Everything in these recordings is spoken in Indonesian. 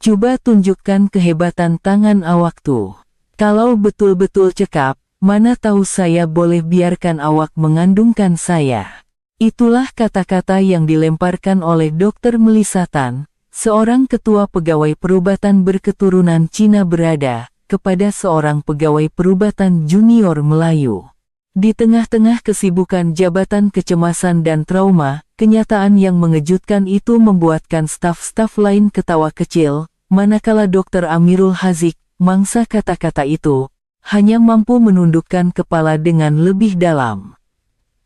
Coba tunjukkan kehebatan tangan awak tuh. Kalau betul-betul cekap, mana tahu saya boleh biarkan awak mengandungkan saya. Itulah kata-kata yang dilemparkan oleh Dr. Melissa Tan, seorang ketua pegawai perubatan berketurunan Cina berada, kepada seorang pegawai perubatan junior Melayu. Di tengah-tengah kesibukan jabatan kecemasan dan trauma, kenyataan yang mengejutkan itu membuatkan staf-staf lain ketawa kecil, manakala Dr. Amirul Haziq, mangsa kata-kata itu, hanya mampu menundukkan kepala dengan lebih dalam.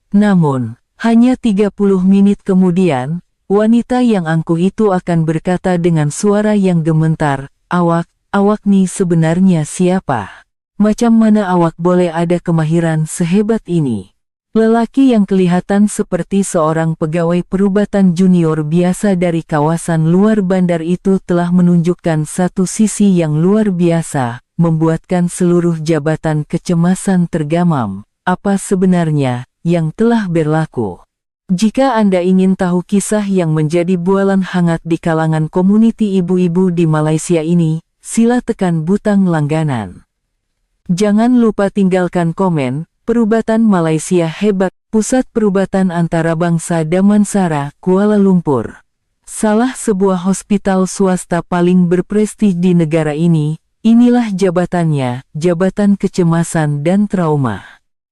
Namun, hanya 30 menit kemudian, wanita yang angkuh itu akan berkata dengan suara yang gemetar, awak nih sebenarnya siapa? Macam mana awak boleh ada kemahiran sehebat ini? Lelaki yang kelihatan seperti seorang pegawai perubatan junior biasa dari kawasan luar bandar itu telah menunjukkan satu sisi yang luar biasa, membuatkan seluruh jabatan kecemasan tergamam. Apa sebenarnya yang telah berlaku? Jika Anda ingin tahu kisah yang menjadi bualan hangat di kalangan komuniti ibu-ibu di Malaysia ini, sila tekan butang langganan. Jangan lupa tinggalkan komen. Perubatan Malaysia hebat. Pusat Perubatan Antarabangsa Damansara, Kuala Lumpur. Salah sebuah hospital swasta paling berprestij di negara ini. Inilah jabatannya, Jabatan Kecemasan dan Trauma.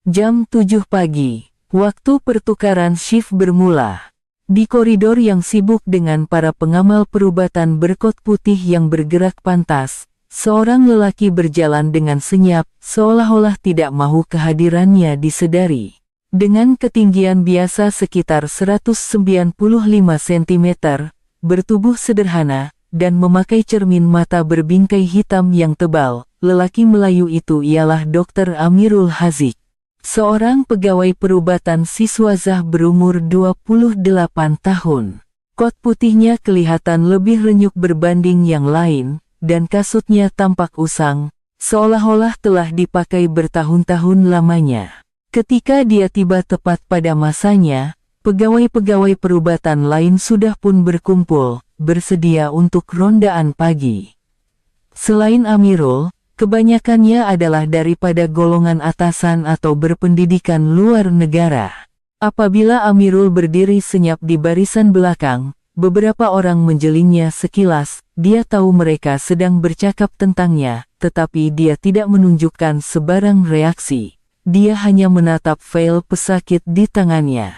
Jam 7 pagi, waktu pertukaran shift bermula. Di koridor yang sibuk dengan para pengamal perubatan berkot putih yang bergerak pantas, seorang lelaki berjalan dengan senyap, seolah-olah tidak mahu kehadirannya disedari. Dengan ketinggian biasa sekitar 195 cm, bertubuh sederhana, dan memakai cermin mata berbingkai hitam yang tebal, lelaki Melayu itu ialah Dr. Amirul Haziq, seorang pegawai perubatan siswazah berumur 28 tahun. Kot putihnya kelihatan lebih renyuk berbanding yang lain, dan kasutnya tampak usang, seolah-olah telah dipakai bertahun-tahun lamanya. Ketika dia tiba tepat pada masanya, pegawai-pegawai perubatan lain sudah pun berkumpul, bersedia untuk rondaan pagi. Selain Amirul, kebanyakannya adalah daripada golongan atasan atau berpendidikan luar negara. Apabila Amirul berdiri senyap di barisan belakang, beberapa orang menjelingnya sekilas. Dia tahu mereka sedang bercakap tentangnya, tetapi dia tidak menunjukkan sebarang reaksi. Dia hanya menatap fail pesakit di tangannya.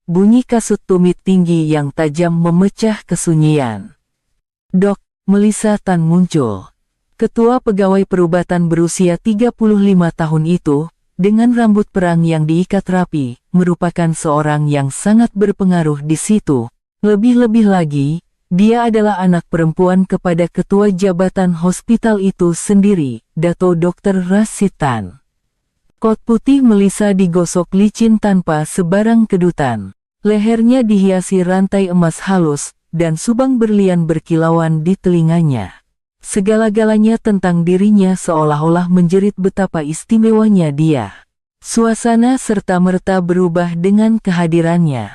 Bunyi kasut tumit tinggi yang tajam memecah kesunyian. Dok, Melissa Tan muncul. Ketua pegawai perubatan berusia 35 tahun itu, dengan rambut perang yang diikat rapi, merupakan seorang yang sangat berpengaruh di situ. Lebih-lebih lagi, dia adalah anak perempuan kepada ketua jabatan hospital itu sendiri, Dato Dr. Rashid Tan. Kot putih Melissa digosok licin tanpa sebarang kedutan. Lehernya dihiasi rantai emas halus, dan subang berlian berkilauan di telinganya. Segala-galanya tentang dirinya seolah-olah menjerit betapa istimewanya dia. Suasana serta-merta berubah dengan kehadirannya.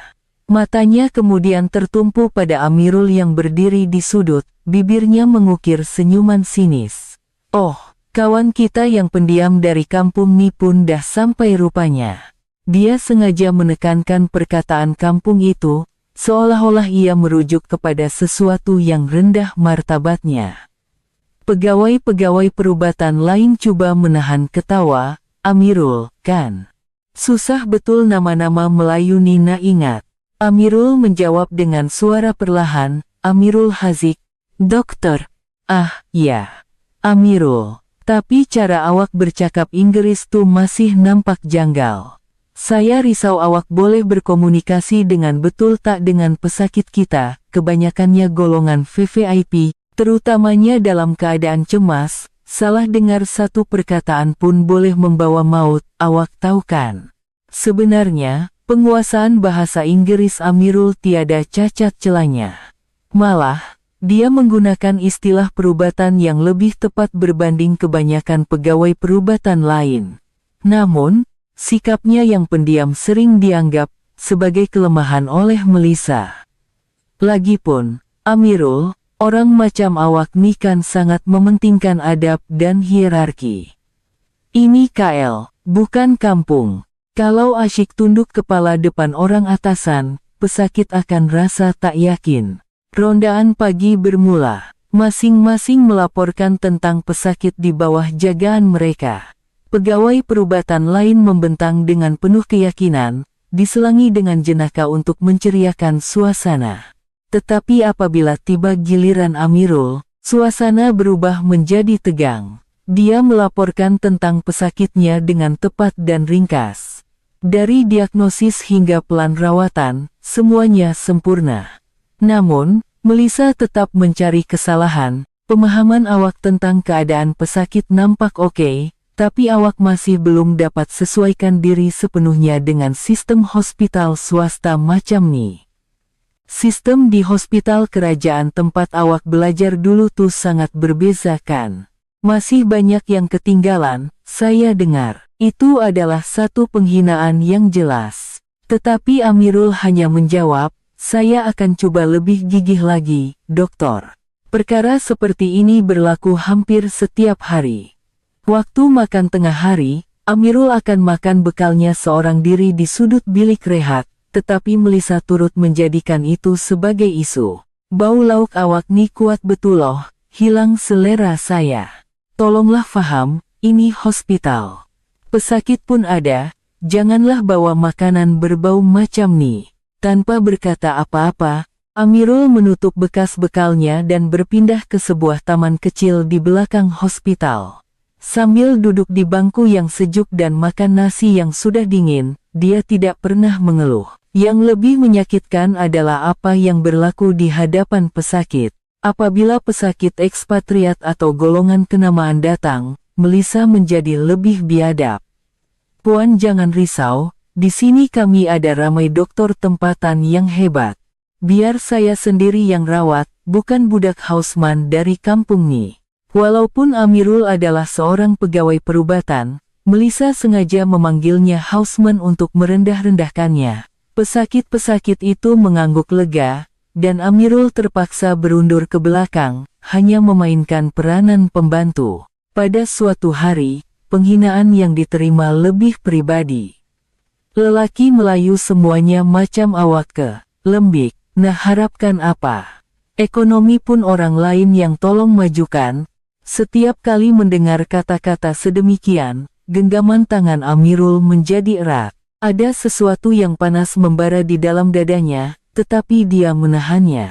Matanya kemudian tertumpu pada Amirul yang berdiri di sudut, bibirnya mengukir senyuman sinis. Oh, kawan kita yang pendiam dari kampung ni pun dah sampai rupanya. Dia sengaja menekankan perkataan kampung itu, seolah-olah ia merujuk kepada sesuatu yang rendah martabatnya. Pegawai-pegawai perubatan lain coba menahan ketawa. Amirul, kan? Susah betul nama-nama Melayu Nina ingat. Amirul menjawab dengan suara perlahan, Amirul Haziq. Dokter. Ah, ya. Amirul. Tapi cara awak bercakap Inggris tuh masih nampak janggal. Saya risau awak boleh berkomunikasi dengan betul tak dengan pesakit kita, kebanyakannya golongan VVIP, terutamanya dalam keadaan cemas, salah dengar satu perkataan pun boleh membawa maut, awak tahu kan? Sebenarnya, penguasaan bahasa Inggris Amirul tiada cacat celanya. Malah, dia menggunakan istilah perubatan yang lebih tepat berbanding kebanyakan pegawai perubatan lain. Namun, sikapnya yang pendiam sering dianggap sebagai kelemahan oleh Melissa. Lagipun, Amirul, Orang macam awak nih kan sangat mementingkan adab dan hierarki. Ini KL, bukan kampung. Kalau asyik tunduk kepala depan orang atasan, pesakit akan rasa tak yakin. Rondaan pagi bermula. Masing-masing melaporkan tentang pesakit di bawah jagaan mereka. Pegawai perubatan lain membentang dengan penuh keyakinan, diselangi dengan jenaka untuk menceriakan suasana. Tetapi apabila tiba giliran Amirul, suasana berubah menjadi tegang. Dia melaporkan tentang pesakitnya dengan tepat dan ringkas. Dari diagnosis hingga plan rawatan, semuanya sempurna. Namun, Melissa tetap mencari kesalahan. Pemahaman awak tentang keadaan pesakit nampak oke, tapi awak masih belum dapat sesuaikan diri sepenuhnya dengan sistem hospital swasta macam ni. Sistem di hospital kerajaan tempat awak belajar dulu tuh sangat berbeza kan. Masih banyak yang ketinggalan, saya dengar. Itu adalah satu penghinaan yang jelas. Tetapi Amirul hanya menjawab, saya akan coba lebih gigih lagi, doktor. Perkara seperti ini berlaku hampir setiap hari. Waktu makan tengah hari, Amirul akan makan bekalnya seorang diri di sudut bilik rehat, tetapi Melissa turut menjadikan itu sebagai isu. Bau lauk awak nih kuat betul loh, hilang selera saya. Tolonglah faham, ini hospital. Pesakit pun ada, janganlah bawa makanan berbau macam nih. Tanpa berkata apa-apa, Amirul menutup bekas bekalnya dan berpindah ke sebuah taman kecil di belakang hospital. Sambil duduk di bangku yang sejuk dan makan nasi yang sudah dingin, dia tidak pernah mengeluh. Yang lebih menyakitkan adalah apa yang berlaku di hadapan pesakit. Apabila pesakit ekspatriat atau golongan kenamaan datang, Melissa menjadi lebih biadab. Puan jangan risau. Di sini kami ada ramai dokter tempatan yang hebat. Biar saya sendiri yang rawat, bukan budak Hausman dari kampung nih. Walaupun Amirul adalah seorang pegawai perubatan, Melissa sengaja memanggilnya Hausman untuk merendah-rendahkannya. Pesakit-pesakit itu mengangguk lega, dan Amirul terpaksa berundur ke belakang, hanya memainkan peranan pembantu. Pada suatu hari, penghinaan yang diterima lebih pribadi. Lelaki Melayu semuanya macam awak ke lembik, nah harapkan apa? Ekonomi pun orang lain yang tolong majukan. Setiap kali mendengar kata-kata sedemikian, genggaman tangan Amirul menjadi erat. Ada sesuatu yang panas membara di dalam dadanya, tetapi dia menahannya.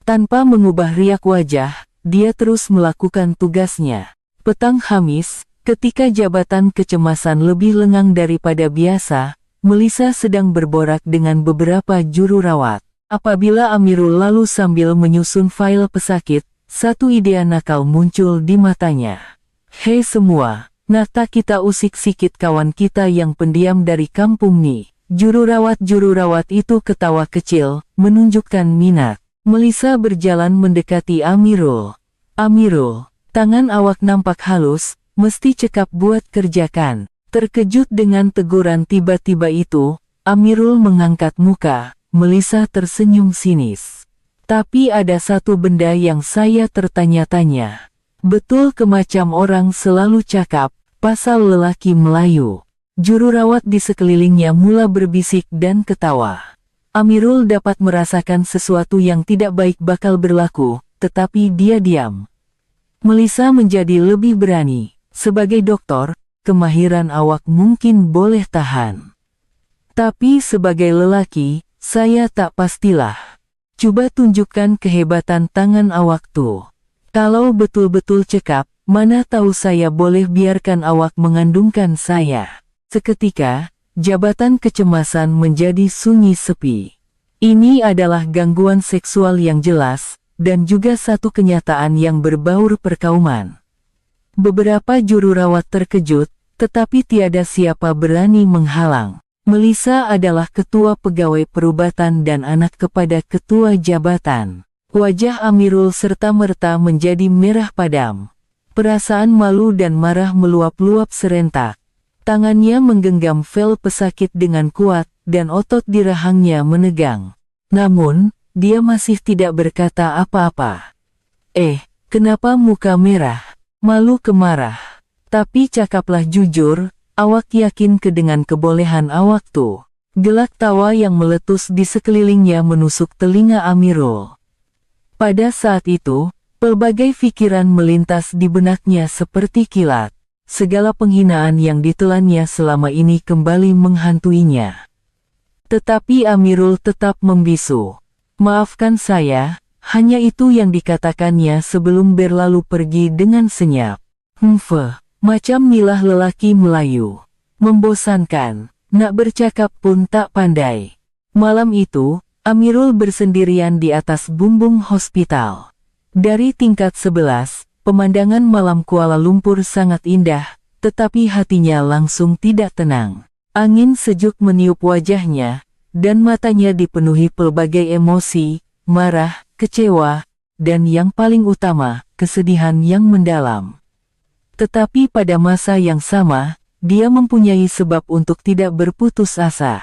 Tanpa mengubah riak wajah, dia terus melakukan tugasnya. Petang Khamis, ketika jabatan kecemasan lebih lengang daripada biasa, Melissa sedang berborak dengan beberapa juru rawat. Apabila Amirul lalu sambil menyusun file pesakit, satu ide nakal muncul di matanya. Hei semua, nata kita usik sikit kawan kita yang pendiam dari kampung nih. Juru rawat itu ketawa kecil, menunjukkan minat. Melissa berjalan mendekati Amirul. Amirul, tangan awak nampak halus, mesti cekap buat kerjakan. Terkejut dengan teguran tiba-tiba itu, Amirul mengangkat muka. Melissa tersenyum sinis. Tapi ada satu benda yang saya tertanya-tanya. Betul kemacam orang selalu cakap, pasal lelaki Melayu. Juru rawat di sekelilingnya mula berbisik dan ketawa. Amirul dapat merasakan sesuatu yang tidak baik bakal berlaku, tetapi dia diam. Melissa menjadi lebih berani. Sebagai dokter, kemahiran awak mungkin boleh tahan. Tapi sebagai lelaki, saya tak pastilah. Coba tunjukkan kehebatan tangan awak tuh. Kalau betul-betul cekap, mana tahu saya boleh biarkan awak mengandungkan saya. Seketika, jabatan kecemasan menjadi sunyi sepi. Ini adalah gangguan seksual yang jelas, dan juga satu kenyataan yang berbaur perkauman. Beberapa juru rawat terkejut, tetapi tiada siapa berani menghalang. Melissa adalah ketua pegawai perubatan dan anak kepada ketua jabatan. Wajah Amirul serta-merta menjadi merah padam. Perasaan malu dan marah meluap-luap serentak. Tangannya menggenggam vel pesakit dengan kuat, dan otot di rahangnya menegang. Namun, dia masih tidak berkata apa-apa. Kenapa muka merah? Malu kemarah. Tapi cakaplah jujur, awak yakin dengan kebolehan awak tuh. Gelak tawa yang meletus di sekelilingnya menusuk telinga Amirul. Pada saat itu, pelbagai pikiran melintas di benaknya seperti kilat. Segala penghinaan yang ditelannya selama ini kembali menghantuinya. Tetapi Amirul tetap membisu. Maafkan saya, hanya itu yang dikatakannya sebelum berlalu pergi dengan senyap. Macam nilah lelaki Melayu. Membosankan, nak bercakap pun tak pandai. Malam itu, Amirul bersendirian di atas bumbung hospital. Dari tingkat 11, pemandangan malam Kuala Lumpur sangat indah, tetapi hatinya langsung tidak tenang. Angin sejuk meniup wajahnya, dan matanya dipenuhi pelbagai emosi, marah, kecewa, dan yang paling utama, kesedihan yang mendalam. Tetapi pada masa yang sama, dia mempunyai sebab untuk tidak berputus asa.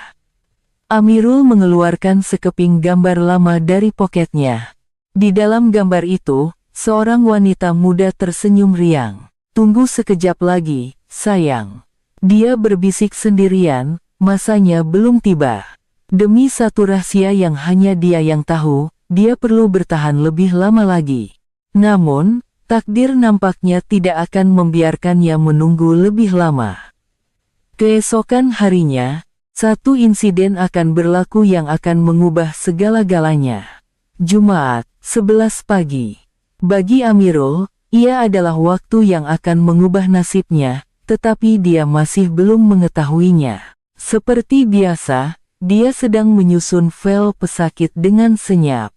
Amirul mengeluarkan sekeping gambar lama dari poketnya. Di dalam gambar itu, seorang wanita muda tersenyum riang. Tunggu sekejap lagi, sayang. Dia berbisik sendirian, masanya belum tiba. Demi satu rahasia yang hanya dia yang tahu, dia perlu bertahan lebih lama lagi. Namun, takdir nampaknya tidak akan membiarkannya menunggu lebih lama. Keesokan harinya, satu insiden akan berlaku yang akan mengubah segala-galanya. Jumat, 11 pagi. Bagi Amirul, ia adalah waktu yang akan mengubah nasibnya, tetapi dia masih belum mengetahuinya. Seperti biasa, dia sedang menyusun file pesakit dengan senyap.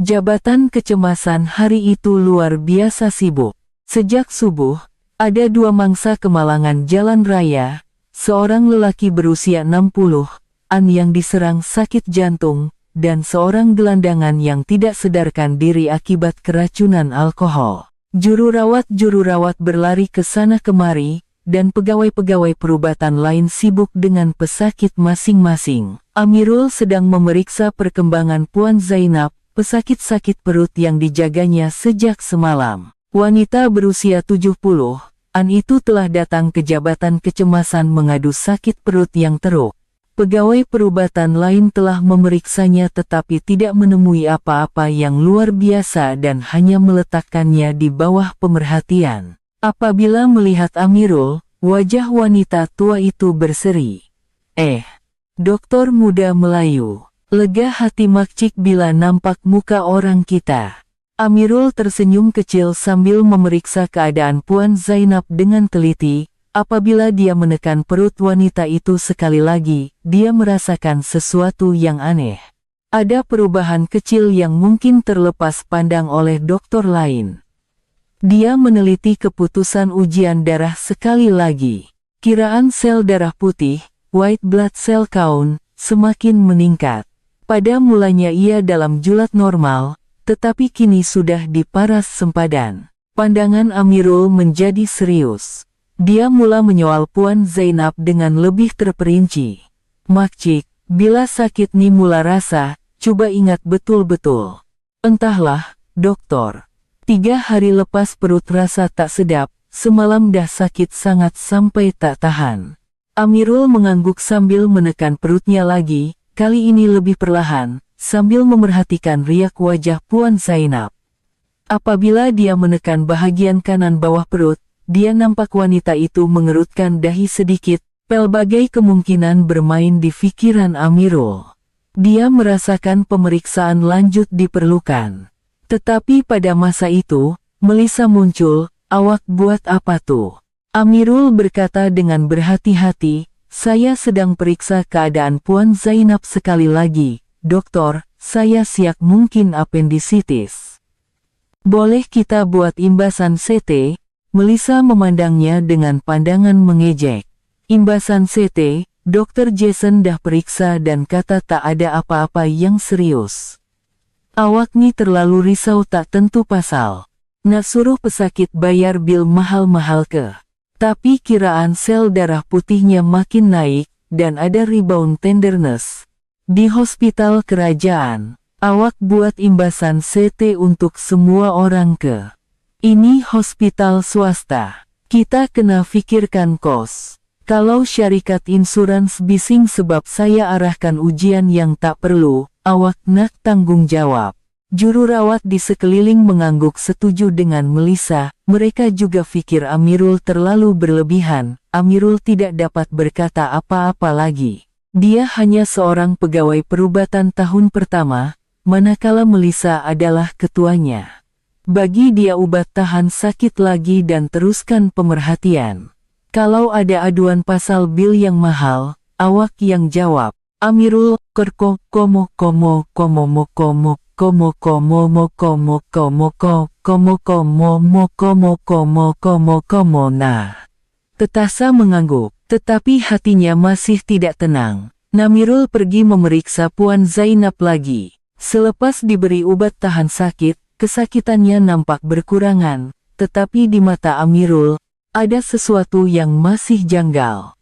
Jabatan kecemasan hari itu luar biasa sibuk. Sejak subuh, ada dua mangsa kemalangan jalan raya, seorang lelaki berusia 60-an yang diserang sakit jantung, dan seorang gelandangan yang tidak sadarkan diri akibat keracunan alkohol. Juru rawat berlari ke sana kemari, dan pegawai-pegawai perubatan lain sibuk dengan pesakit masing-masing. Amirul sedang memeriksa perkembangan Puan Zainab, pesakit sakit perut yang dijaganya sejak semalam. Wanita berusia 70-an itu telah datang ke jabatan kecemasan mengadu sakit perut yang teruk. Pegawai perubatan lain telah memeriksanya tetapi tidak menemui apa-apa yang luar biasa dan hanya meletakkannya di bawah pemerhatian. Apabila melihat Amirul, wajah wanita tua itu berseri. Doktor muda Melayu, lega hati Makcik bila nampak muka orang kita. Amirul tersenyum kecil sambil memeriksa keadaan Puan Zainab dengan teliti. Apabila dia menekan perut wanita itu sekali lagi, dia merasakan sesuatu yang aneh. Ada perubahan kecil yang mungkin terlepas pandang oleh dokter lain. Dia meneliti keputusan ujian darah sekali lagi. Kiraan sel darah putih, white blood cell count, semakin meningkat. Pada mulanya ia dalam julat normal, tetapi kini sudah diparas sempadan. Pandangan Amirul menjadi serius. Dia mula menyoal Puan Zainab dengan lebih terperinci. Makcik, bila sakit ni mula rasa, coba ingat betul-betul. Entahlah, doktor. 3 hari lepas perut rasa tak sedap, semalam dah sakit sangat sampai tak tahan. Amirul mengangguk sambil menekan perutnya lagi, kali ini lebih perlahan, sambil memerhatikan riak wajah Puan Zainab. Apabila dia menekan bahagian kanan bawah perut, dia nampak wanita itu mengerutkan dahi sedikit, pelbagai kemungkinan bermain di pikiran Amirul. Dia merasakan pemeriksaan lanjut diperlukan. Tetapi pada masa itu, Melisa muncul, awak buat apa tuh? Amirul berkata dengan berhati-hati, saya sedang periksa keadaan Puan Zainab sekali lagi, dokter, saya siak mungkin apendisitis. Boleh kita buat imbasan CT? Melisa memandangnya dengan pandangan mengejek. Imbasan CT, Dr. Jason dah periksa dan kata tak ada apa-apa yang serius. Awak ni terlalu risau tak tentu pasal. Nak suruh pesakit bayar bil mahal-mahal ke? Tapi kiraan sel darah putihnya makin naik, dan ada rebound tenderness. Di hospital kerajaan, Awak buat imbasan CT untuk semua orang ke. Ini hospital swasta. Kita kena fikirkan kos. Kalau syarikat insurans bising sebab saya arahkan ujian yang tak perlu, awak nak tanggung jawab. Jururawat di sekeliling mengangguk setuju dengan Melissa. Mereka juga fikir Amirul terlalu berlebihan. Amirul tidak dapat berkata apa-apa lagi. Dia hanya seorang pegawai perubatan tahun pertama, manakala Melissa adalah ketuanya. Bagi dia obat tahan sakit lagi dan teruskan pemerhatian. Kalau ada aduan pasal bil yang mahal, awak yang jawab. Amirul, komo nah. Tetasa mengangguk, tetapi hatinya masih tidak tenang. Namirul pergi memeriksa Puan Zainab lagi. Selepas diberi obat tahan sakit, kesakitannya nampak berkurangan, tetapi di mata Amirul, ada sesuatu yang masih janggal.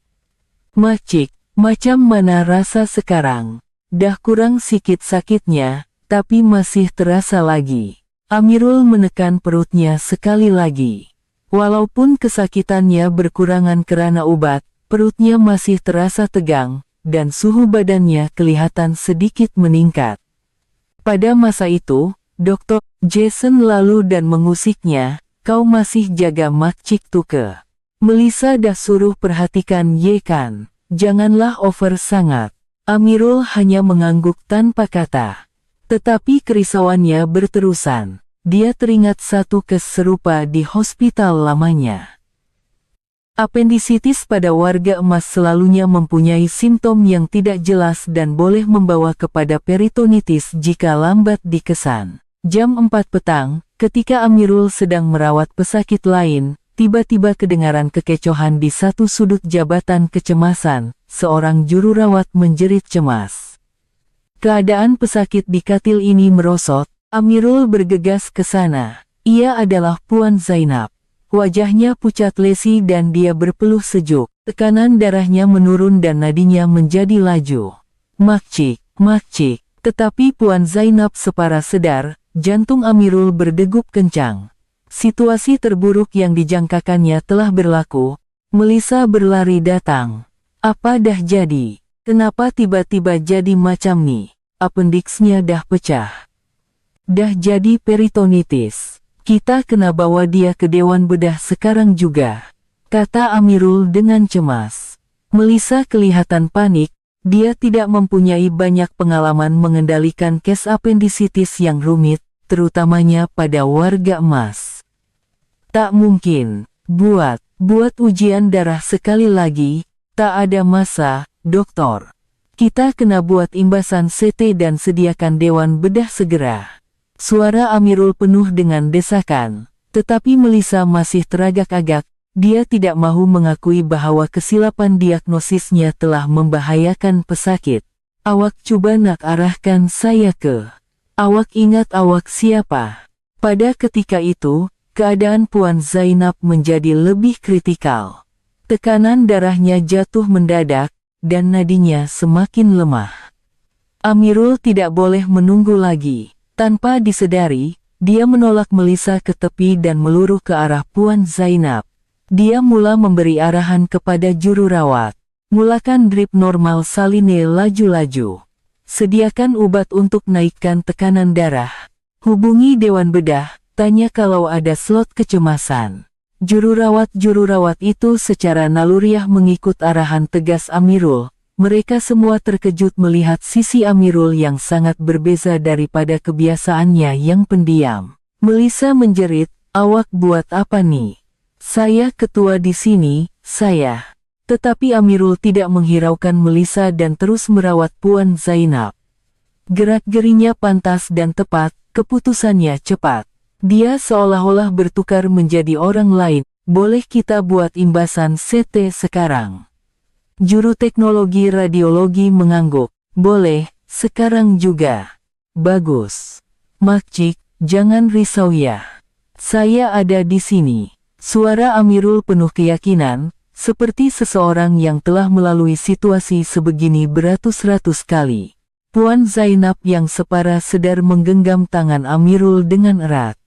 Macik, macam mana rasa sekarang? Dah kurang sikit sakitnya, tapi masih terasa lagi. Amirul menekan perutnya sekali lagi. Walaupun kesakitannya berkurangan karena obat, perutnya masih terasa tegang, dan suhu badannya kelihatan sedikit meningkat. Pada masa itu, Dr. Jason lalu dan mengusiknya, kau masih jaga Makcik tuke. Melissa dah suruh perhatikan ye kan, janganlah over sangat. Amirul hanya mengangguk tanpa kata. Tetapi kerisauannya berterusan. Dia teringat satu kes serupa di hospital lamanya. Apendisitis pada warga emas selalunya mempunyai simptom yang tidak jelas dan boleh membawa kepada peritonitis jika lambat dikesan. Jam 4 petang, ketika Amirul sedang merawat pesakit lain, tiba-tiba kedengaran kekecohan di satu sudut jabatan kecemasan. Seorang jururawat menjerit cemas. Keadaan pesakit di katil ini merosot. Amirul bergegas ke sana. Ia adalah Puan Zainab. Wajahnya pucat lesi dan dia berpeluh sejuk. Tekanan darahnya menurun dan nadinya menjadi laju. Makcik, makcik. Tetapi Puan Zainab separa sedar, jantung Amirul berdegup kencang. Situasi terburuk yang dijangkakannya telah berlaku. Melissa berlari datang. Apa dah jadi? Kenapa tiba-tiba jadi macam ni? Apendiksnya dah pecah. Dah jadi peritonitis. Kita kena bawa dia ke Dewan Bedah sekarang juga, kata Amirul dengan cemas. Melissa kelihatan panik. Dia tidak mempunyai banyak pengalaman mengendalikan kes apendisitis yang rumit, terutamanya pada warga emas. Tak mungkin. Buat ujian darah sekali lagi. Tak ada masa, doktor. Kita kena buat imbasan CT dan sediakan Dewan Bedah segera. Suara Amirul penuh dengan desakan. Tetapi Melissa masih teragak-agak. Dia tidak mahu mengakui bahwa kesilapan diagnosisnya telah membahayakan pesakit. Awak cuba nak arahkan saya ke. Awak ingat awak siapa? Pada ketika itu, keadaan Puan Zainab menjadi lebih kritikal. Tekanan darahnya jatuh mendadak, dan nadinya semakin lemah. Amirul tidak boleh menunggu lagi. Tanpa disedari, dia menolak Melissa ke tepi dan meluruh ke arah Puan Zainab. Dia mula memberi arahan kepada jururawat. Mulakan drip normal saline laju-laju. Sediakan obat untuk naikkan tekanan darah. Hubungi Dewan Bedah, tanya kalau ada slot kecemasan. Jururawat itu secara naluriah mengikut arahan tegas Amirul. Mereka semua terkejut melihat sisi Amirul yang sangat berbeza daripada kebiasaannya yang pendiam. Melissa menjerit, awak buat apa nih? Saya ketua di sini, saya. Tetapi Amirul tidak menghiraukan Melissa dan terus merawat Puan Zainab. Gerak-gerinya pantas dan tepat, keputusannya cepat. Dia seolah-olah bertukar menjadi orang lain. Boleh kita buat imbasan CT sekarang? Juru teknologi radiologi mengangguk. Boleh, sekarang juga. Bagus. Makcik, jangan risau ya. Saya ada di sini. Suara Amirul penuh keyakinan, seperti seseorang yang telah melalui situasi sebegini beratus-ratus kali. Puan Zainab yang separa sedar menggenggam tangan Amirul dengan erat.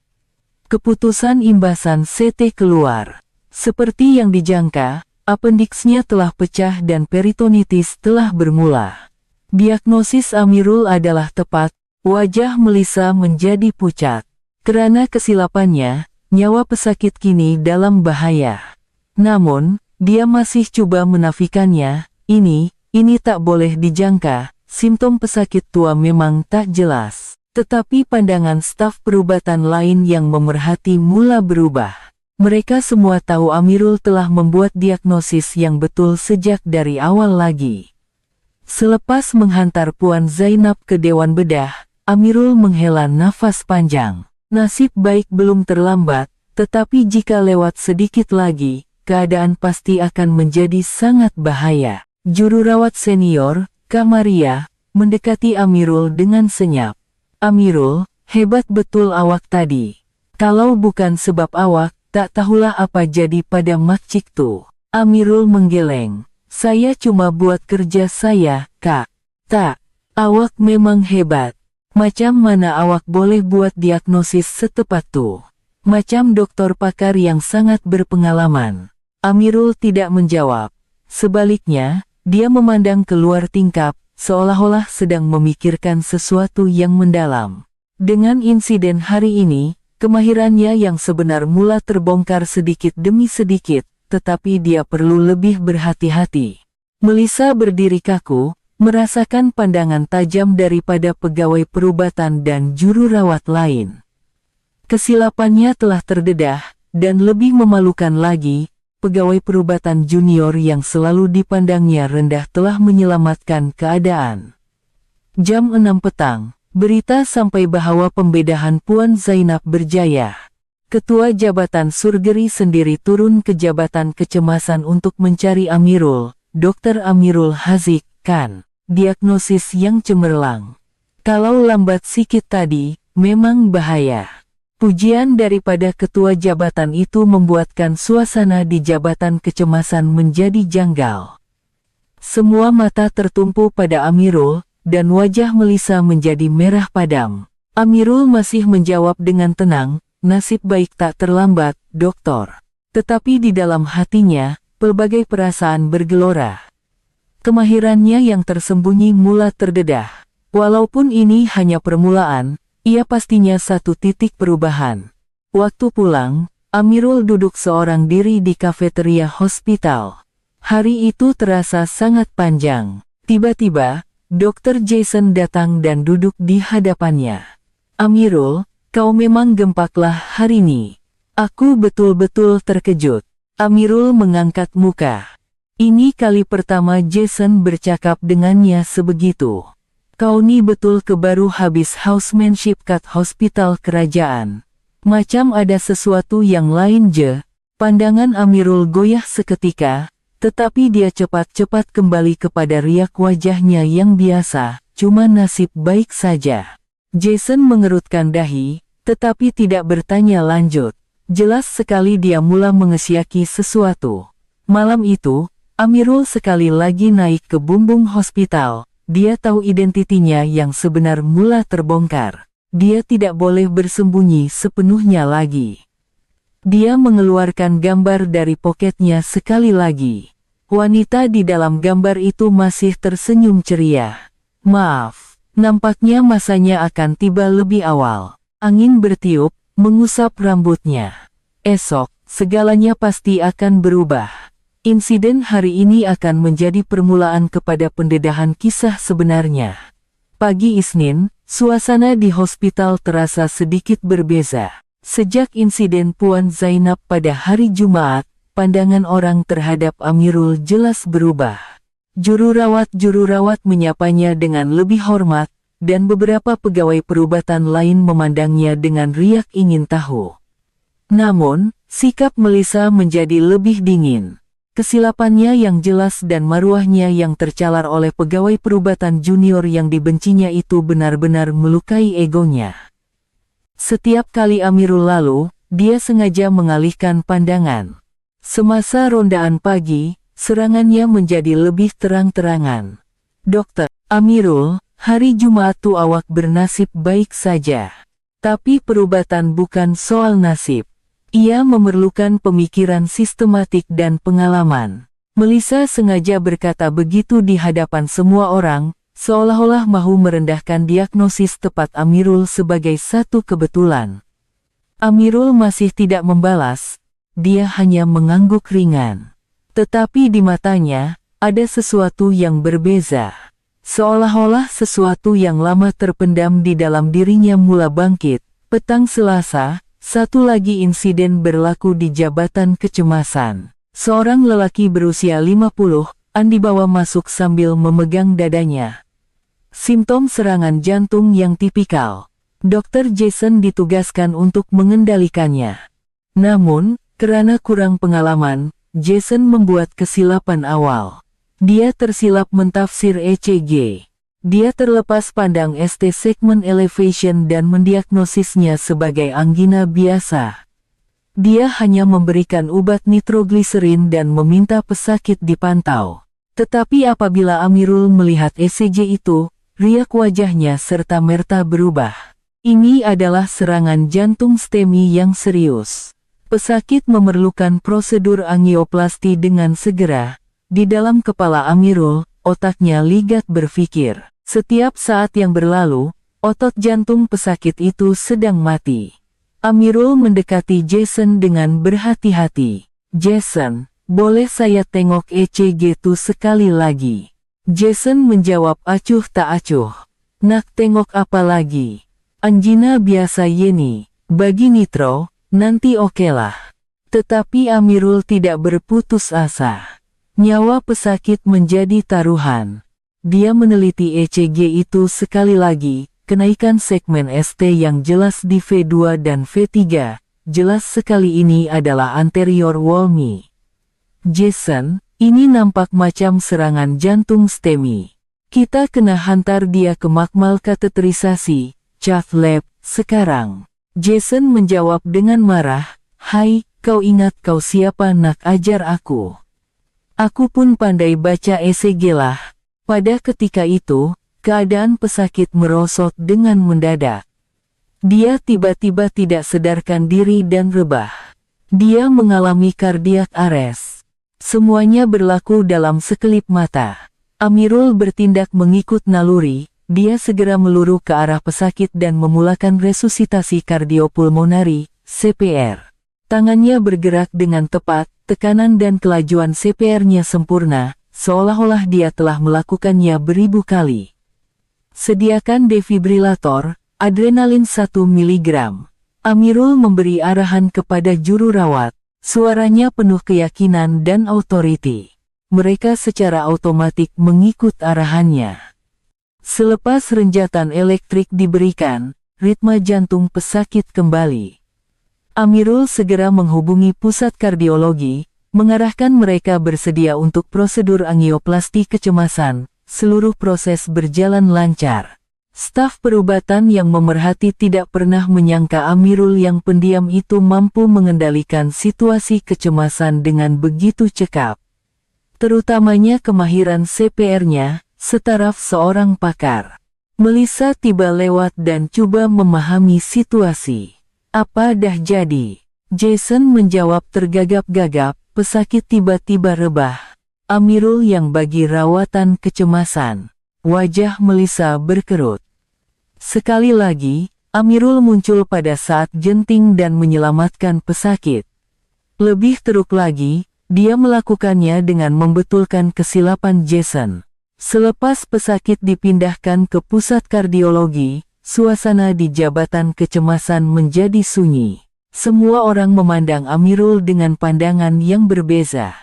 Keputusan imbasan CT keluar. Seperti yang dijangka, apendiksnya telah pecah dan peritonitis telah bermula. Diagnosis Amirul adalah tepat, wajah Melissa menjadi pucat. Karena kesilapannya, nyawa pesakit kini dalam bahaya. Namun, dia masih coba menafikannya. Ini tak boleh dijangka, simptom pesakit tua memang tak jelas. Tetapi pandangan staf perubatan lain yang memerhati mula berubah. Mereka semua tahu Amirul telah membuat diagnosis yang betul sejak dari awal lagi. Selepas menghantar Puan Zainab ke Dewan Bedah, Amirul menghela nafas panjang. Nasib baik belum terlambat, tetapi jika lewat sedikit lagi, keadaan pasti akan menjadi sangat bahaya. Jururawat senior, Kak Maria, mendekati Amirul dengan senyap. Amirul, hebat betul awak tadi. Kalau bukan sebab awak, tak tahulah apa jadi pada Makcik tuh. Amirul menggeleng. Saya cuma buat kerja saya, Kak. Tak, awak memang hebat. Macam mana awak boleh buat diagnosis setepat tuh? Macam dokter pakar yang sangat berpengalaman. Amirul tidak menjawab. Sebaliknya, dia memandang keluar tingkap, seolah-olah sedang memikirkan sesuatu yang mendalam. Dengan insiden hari ini, kemahirannya yang sebenar mula terbongkar sedikit demi sedikit, tetapi dia perlu lebih berhati-hati. Melissa berdiri kaku, merasakan pandangan tajam daripada pegawai perubatan dan juru rawat lain. Kesilapannya telah terdedah, dan lebih memalukan lagi, pegawai perubatan junior yang selalu dipandangnya rendah telah menyelamatkan keadaan. Jam 6 petang, berita sampai bahwa pembedahan Puan Zainab berjaya. Ketua Jabatan Surgery sendiri turun ke Jabatan Kecemasan untuk mencari Amirul, Dr. Amirul Haziq Khan. Diagnosis yang cemerlang. Kalau lambat sikit tadi, memang bahaya. Pujian daripada ketua jabatan itu membuatkan suasana di Jabatan Kecemasan menjadi janggal. Semua mata tertumpu pada Amirul, dan wajah Melissa menjadi merah padam. Amirul masih menjawab dengan tenang, nasib baik tak terlambat, doktor. Tetapi di dalam hatinya, pelbagai perasaan bergelora. Kemahirannya yang tersembunyi mula terdedah. Walaupun ini hanya permulaan, ia pastinya satu titik perubahan. Waktu pulang, Amirul duduk seorang diri di kafeteria hospital. Hari itu terasa sangat panjang. Tiba-tiba, Dr. Jason datang dan duduk di hadapannya. Amirul, kau memang gempaklah hari ini. Aku betul-betul terkejut. Amirul mengangkat muka. Ini kali pertama Jason bercakap dengannya sebegitu. Kau ni betul kebaru habis housemanship kat hospital kerajaan. Macam ada sesuatu yang lain je. Pandangan Amirul goyah seketika, tetapi dia cepat-cepat kembali kepada riak wajahnya yang biasa, cuma nasib baik saja. Jason mengerutkan dahi, tetapi tidak bertanya lanjut. Jelas sekali dia mula mengesyaki sesuatu. Malam itu, Amirul sekali lagi naik ke bumbung hospital. Dia tahu identitinya yang sebenar mula terbongkar. Dia tidak boleh bersembunyi sepenuhnya lagi. Dia mengeluarkan gambar dari poketnya sekali lagi. Wanita di dalam gambar itu masih tersenyum ceria. Maaf. Nampaknya masanya akan tiba lebih awal. Angin bertiup, mengusap rambutnya. Esok, segalanya pasti akan berubah. Insiden hari ini akan menjadi permulaan kepada pendedahan kisah sebenarnya. Pagi Isnin, suasana di hospital terasa sedikit berbeza. Sejak insiden Puan Zainab pada hari Jumat, pandangan orang terhadap Amirul jelas berubah. Juru rawat menyapanya dengan lebih hormat, dan beberapa pegawai perubatan lain memandangnya dengan riak ingin tahu. Namun, sikap Melissa menjadi lebih dingin. Kesilapannya yang jelas dan maruahnya yang tercalar oleh pegawai perubatan junior yang dibencinya itu benar-benar melukai egonya. Setiap kali Amirul lalu, dia sengaja mengalihkan pandangan. Semasa rondaan pagi, serangannya menjadi lebih terang-terangan. Dokter, Amirul, Hari Jumat tuh awak bernasib baik saja. Tapi perubatan bukan soal nasib. Ia memerlukan pemikiran sistematik dan pengalaman. Melissa sengaja berkata begitu di hadapan semua orang, seolah-olah mahu merendahkan diagnosis tepat Amirul sebagai satu kebetulan. Amirul masih tidak membalas, dia hanya mengangguk ringan. Tetapi di matanya, ada sesuatu yang berbeza. Seolah-olah sesuatu yang lama terpendam di dalam dirinya mula bangkit. Petang Selasa, satu lagi insiden berlaku di Jabatan Kecemasan. Seorang lelaki berusia 50-an dibawa masuk sambil memegang dadanya. Simptom serangan jantung yang tipikal. Dr. Jason ditugaskan untuk mengendalikannya. Namun, karena kurang pengalaman, Jason membuat kesilapan awal. Dia tersilap mentafsir ECG. Dia terlepas pandang ST segment elevation dan mendiagnosisnya sebagai anggina biasa. Dia hanya memberikan obat nitrogliserin dan meminta pesakit dipantau. Tetapi apabila Amirul melihat ECG itu, riak wajahnya serta-merta berubah. Ini adalah serangan jantung STEMI yang serius. Pesakit memerlukan prosedur angioplasti dengan segera. Di dalam kepala Amirul, otaknya ligat berpikir. Setiap saat yang berlalu, otot jantung pesakit itu sedang mati. Amirul mendekati Jason dengan berhati-hati. "Jason, boleh saya tengok ECG itu sekali lagi?" Jason menjawab acuh tak acuh. "Nak tengok apa lagi?" "Anggina biasa Yeni, bagi nitro, nanti okelah." Tetapi Amirul tidak berputus asa. Nyawa pesakit menjadi taruhan. Dia meneliti ECG itu sekali lagi. Kenaikan segmen ST yang jelas di V2 dan V3, jelas sekali ini adalah anterior Wolmi. "Jason, ini nampak macam serangan jantung STEMI. Kita kena hantar dia ke makmal kateterisasi, cath lab, sekarang." Jason menjawab dengan marah, "Hai, kau ingat kau siapa nak ajar aku? Aku pun pandai baca ECG lah." Pada ketika itu, keadaan pesakit merosot dengan mendadak. Dia tiba-tiba tidak sadarkan diri dan rebah. Dia mengalami cardiac arrest. Semuanya berlaku dalam sekelip mata. Amirul bertindak mengikut naluri. Dia segera meluruh ke arah pesakit dan memulakan resusitasi kardiopulmonari, CPR. Tangannya bergerak dengan tepat, tekanan dan kelajuan CPR-nya sempurna, seolah-olah dia telah melakukannya beribu kali. "Sediakan defibrilator, adrenalin 1 mg. Amirul memberi arahan kepada juru rawat. Suaranya penuh keyakinan dan otoriti. Mereka secara otomatik mengikut arahannya. Selepas renjatan elektrik diberikan, ritme jantung pesakit kembali. Amirul segera menghubungi pusat kardiologi, mengarahkan mereka bersedia untuk prosedur angioplasti kecemasan. Seluruh proses berjalan lancar. Staf perubatan yang memerhati tidak pernah menyangka Amirul yang pendiam itu mampu mengendalikan situasi kecemasan dengan begitu cekap. Terutamanya kemahiran CPR-nya, setaraf seorang pakar. Melissa tiba lewat dan coba memahami situasi. "Apa dah jadi?" Jason menjawab tergagap-gagap, pesakit tiba-tiba rebah. Amirul yang bagi rawatan kecemasan. Wajah Melissa berkerut. Sekali lagi, Amirul muncul pada saat genting dan menyelamatkan pesakit. Lebih teruk lagi, dia melakukannya dengan membetulkan kesilapan Jason. Selepas pesakit dipindahkan ke pusat kardiologi, suasana di Jabatan Kecemasan menjadi sunyi. Semua orang memandang Amirul dengan pandangan yang berbeza.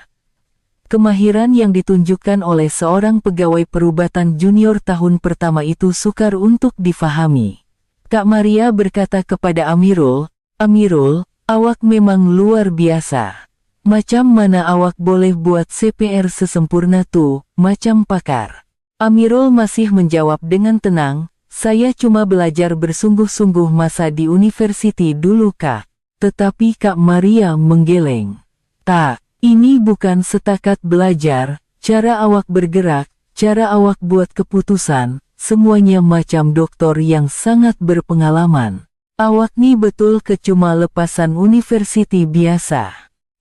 Kemahiran yang ditunjukkan oleh seorang pegawai perubatan junior tahun pertama itu sukar untuk difahami. Kak Maria berkata kepada Amirul, "Amirul, awak memang luar biasa. Macam mana awak boleh buat CPR sesempurna tuh, macam pakar?" Amirul masih menjawab dengan tenang, "Saya cuma belajar bersungguh-sungguh masa di university dulu Kak." Tetapi Kak Maria menggeleng. "Tak. Ini bukan setakat belajar, cara awak bergerak, cara awak buat keputusan, semuanya macam doktor yang sangat berpengalaman. Awak ni betul kecuma lepasan universiti biasa.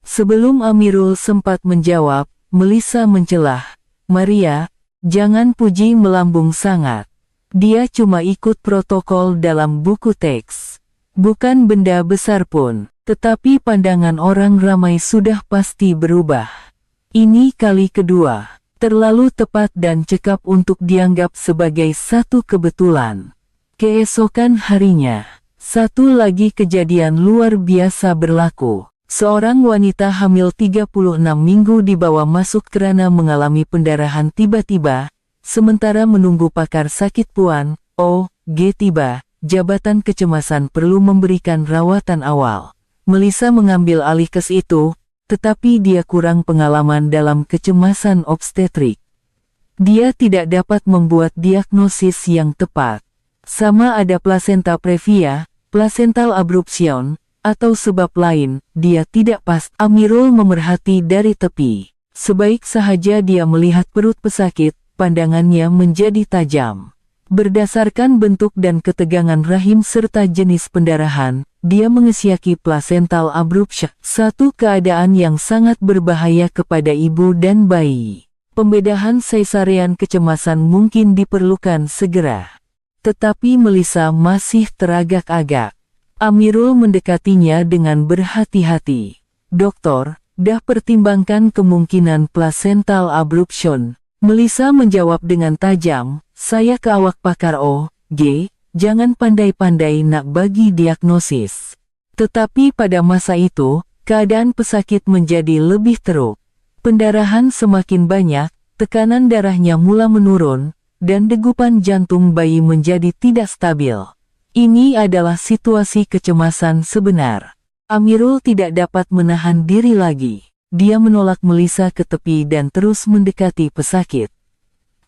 Sebelum Amirul sempat menjawab, Melissa mencelah, Maria, jangan puji melambung sangat. Dia cuma ikut protokol dalam buku teks. Bukan benda besar pun, tetapi pandangan orang ramai sudah pasti berubah. Ini kali kedua, terlalu tepat dan cekap untuk dianggap sebagai satu kebetulan. Keesokan harinya, satu lagi kejadian luar biasa berlaku. Seorang wanita hamil 36 minggu dibawa masuk kerana mengalami pendarahan tiba-tiba, sementara menunggu pakar sakit puan, OG tiba, Jabatan Kecemasan perlu memberikan rawatan awal. Melissa mengambil alih kes itu, tetapi dia kurang pengalaman dalam kecemasan obstetrik. Dia tidak dapat membuat diagnosis yang tepat. Sama ada plasenta previa, placental abruption, atau sebab lain, dia tidak pas. Amirul memerhati dari tepi. Sebaik sahaja dia melihat perut pesakit, pandangannya menjadi tajam. Berdasarkan bentuk dan ketegangan rahim serta jenis pendarahan, dia mengesyaki placental abruption, satu keadaan yang sangat berbahaya kepada ibu dan bayi. Pembedahan sesarian kecemasan mungkin diperlukan segera. Tetapi Melissa masih teragak-agak. Amirul mendekatinya dengan berhati-hati. Doktor, dah pertimbangkan kemungkinan placental abruption. Melissa menjawab dengan tajam, saya ke awak pakar OG, jangan pandai-pandai nak bagi diagnosis. Tetapi pada masa itu, keadaan pesakit menjadi lebih teruk. Pendarahan semakin banyak, tekanan darahnya mula menurun, dan degupan jantung bayi menjadi tidak stabil. Ini adalah situasi kecemasan sebenar. Amirul tidak dapat menahan diri lagi. Dia menolak Melissa ke tepi dan terus mendekati pesakit.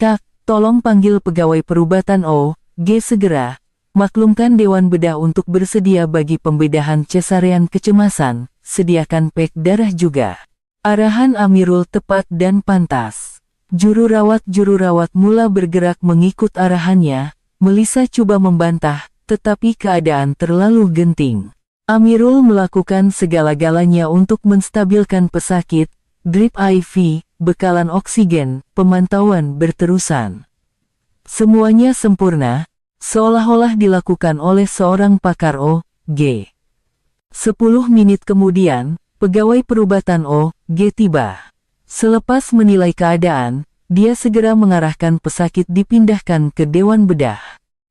Kak, tolong panggil pegawai perubatan OG segera. Maklumkan Dewan Bedah untuk bersedia bagi pembedahan cesarean kecemasan, sediakan pek darah juga. Arahan Amirul tepat dan pantas. Juru rawat mula bergerak mengikut arahannya. Melissa coba membantah, tetapi keadaan terlalu genting. Amirul melakukan segala-galanya untuk menstabilkan pesakit, drip IV, bekalan oksigen, pemantauan berterusan. Semuanya sempurna, seolah-olah dilakukan oleh seorang pakar OG. 10 menit kemudian, pegawai perubatan OG tiba. Selepas menilai keadaan, dia segera mengarahkan pesakit dipindahkan ke Dewan Bedah.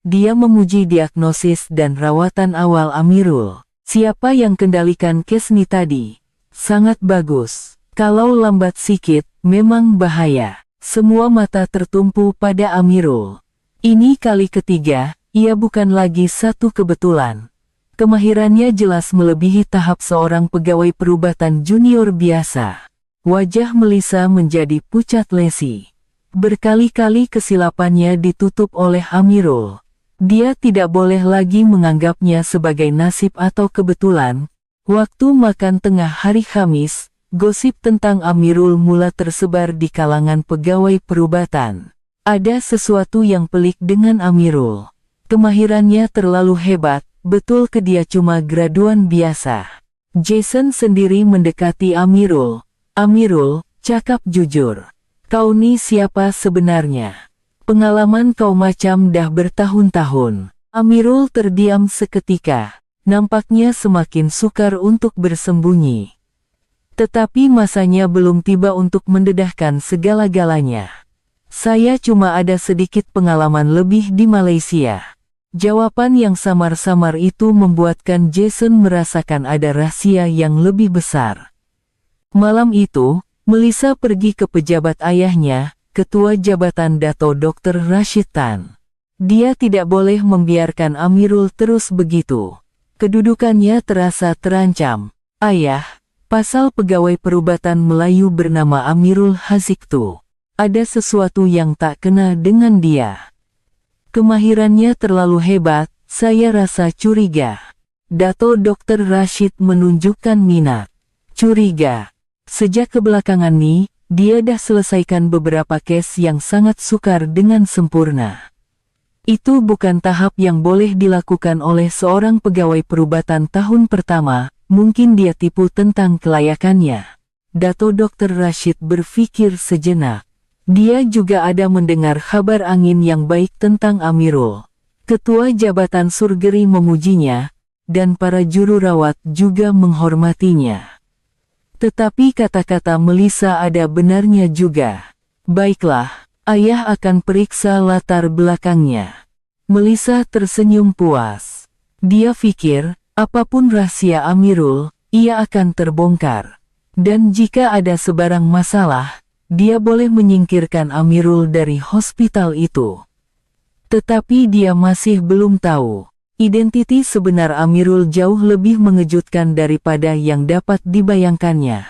Dia memuji diagnosis dan rawatan awal Amirul. Siapa yang kendalikan kes ni tadi? Sangat bagus. Kalau lambat sikit, memang bahaya. Semua mata tertumpu pada Amirul. Ini kali ketiga, ia bukan lagi satu kebetulan. Kemahirannya jelas melebihi tahap seorang pegawai perubatan junior biasa. Wajah Melissa menjadi pucat lesi. Berkali-kali kesilapannya ditutup oleh Amirul. Dia tidak boleh lagi menganggapnya sebagai nasib atau kebetulan. Waktu makan tengah hari Kamis, gosip tentang Amirul mula tersebar di kalangan pegawai perubatan. Ada sesuatu yang pelik dengan Amirul. Kemahirannya terlalu hebat, betul ke dia cuma graduan biasa. Jason sendiri mendekati Amirul. Amirul, cakap jujur. Kau ni siapa sebenarnya? Pengalaman kau macam dah bertahun-tahun. Amirul terdiam seketika. Nampaknya semakin sukar untuk bersembunyi. Tetapi masanya belum tiba untuk mendedahkan segala-galanya. Saya cuma ada sedikit pengalaman lebih di Malaysia. Jawaban yang samar-samar itu membuatkan Jason merasakan ada rahasia yang lebih besar. Malam itu, Melissa pergi ke pejabat ayahnya, Ketua Jabatan Dato Dr. Rashid Tan. Dia tidak boleh membiarkan Amirul terus begitu. Kedudukannya terasa terancam. Ayah, pasal pegawai perubatan Melayu bernama Amirul Haziktu. Ada sesuatu yang tak kena dengan dia. Kemahirannya terlalu hebat, saya rasa curiga. Dato Dr. Rashid menunjukkan minat. Curiga. Sejak kebelakangan ini, dia dah selesaikan beberapa kes yang sangat sukar dengan sempurna. Itu bukan tahap yang boleh dilakukan oleh seorang pegawai perubatan tahun pertama, mungkin dia tipu tentang kelayakannya. Dato Dr. Rashid berpikir sejenak. Dia juga ada mendengar kabar angin yang baik tentang Amirul. Ketua Jabatan Surgery memujinya, dan para juru rawat juga menghormatinya. Tetapi kata-kata Melissa ada benarnya juga. Baiklah, ayah akan periksa latar belakangnya. Melissa tersenyum puas. Dia pikir, apapun rahasia Amirul, ia akan terbongkar. Dan jika ada sebarang masalah, dia boleh menyingkirkan Amirul dari hospital itu. Tetapi dia masih belum tahu. Identiti sebenar Amirul jauh lebih mengejutkan daripada yang dapat dibayangkannya.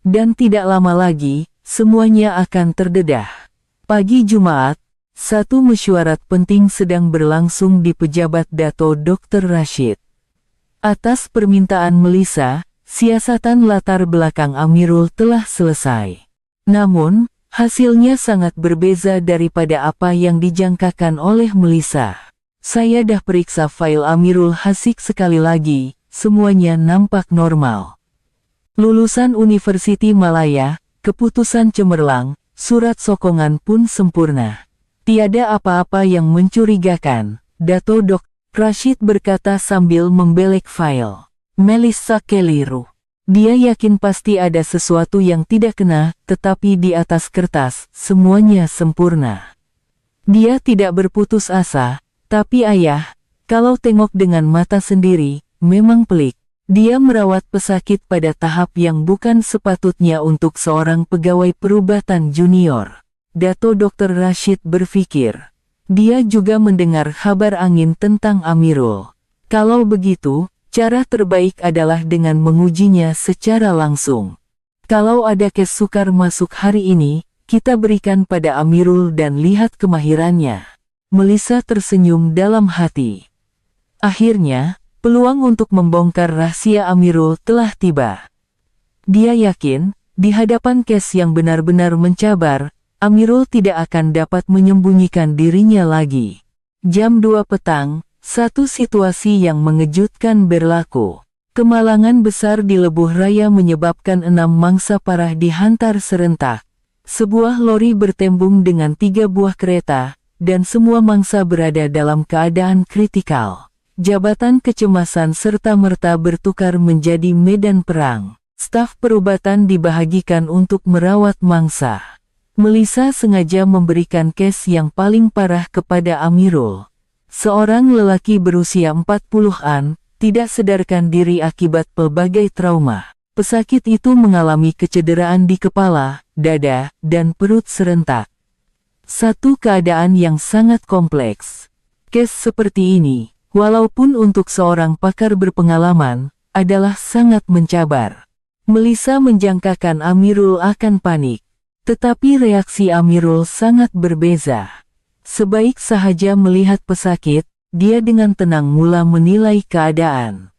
Dan tidak lama lagi, semuanya akan terdedah. Pagi Jumat, satu mesyuarat penting sedang berlangsung di pejabat Dato Dr. Rashid. Atas permintaan Melissa, siasatan latar belakang Amirul telah selesai. Namun, hasilnya sangat berbeza daripada apa yang dijangkakan oleh Melissa. Saya dah periksa file Amirul Hasik sekali lagi, semuanya nampak normal. Lulusan Universiti Malaya, keputusan cemerlang, surat sokongan pun sempurna. Tiada apa-apa yang mencurigakan, Dato Dr. Rashid berkata sambil membelek file. Melissa keliru. Dia yakin pasti ada sesuatu yang tidak kena, tetapi di atas kertas, semuanya sempurna. Dia tidak berputus asa, tapi ayah, kalau tengok dengan mata sendiri, memang pelik. Dia merawat pesakit pada tahap yang bukan sepatutnya untuk seorang pegawai perubatan junior. Dato Dr. Rashid berpikir. Dia juga mendengar kabar angin tentang Amirul. Kalau begitu, cara terbaik adalah dengan mengujinya secara langsung. Kalau ada kes sukar masuk hari ini, kita berikan pada Amirul dan lihat kemahirannya. Melissa tersenyum dalam hati. Akhirnya, peluang untuk membongkar rahasia Amirul telah tiba. Dia yakin, di hadapan kes yang benar-benar mencabar, Amirul tidak akan dapat menyembunyikan dirinya lagi. Jam 2 petang, satu situasi yang mengejutkan berlaku. Kemalangan besar di Lebuh Raya menyebabkan 6 mangsa parah dihantar serentak. Sebuah lori bertembung dengan 3 buah kereta, dan semua mangsa berada dalam keadaan kritikal. Jabatan kecemasan serta-merta bertukar menjadi medan perang. Staf perubatan dibahagikan untuk merawat mangsa. Melissa sengaja memberikan kes yang paling parah kepada Amirul. Seorang lelaki berusia 40-an, tidak sadarkan diri akibat pelbagai trauma. Pesakit itu mengalami kecederaan di kepala, dada, dan perut serentak. Satu keadaan yang sangat kompleks. Kes seperti ini, walaupun untuk seorang pakar berpengalaman, adalah sangat mencabar. Melissa menjangkakan Amirul akan panik. Tetapi reaksi Amirul sangat berbeza. Sebaik sahaja melihat pesakit, dia dengan tenang mula menilai keadaan.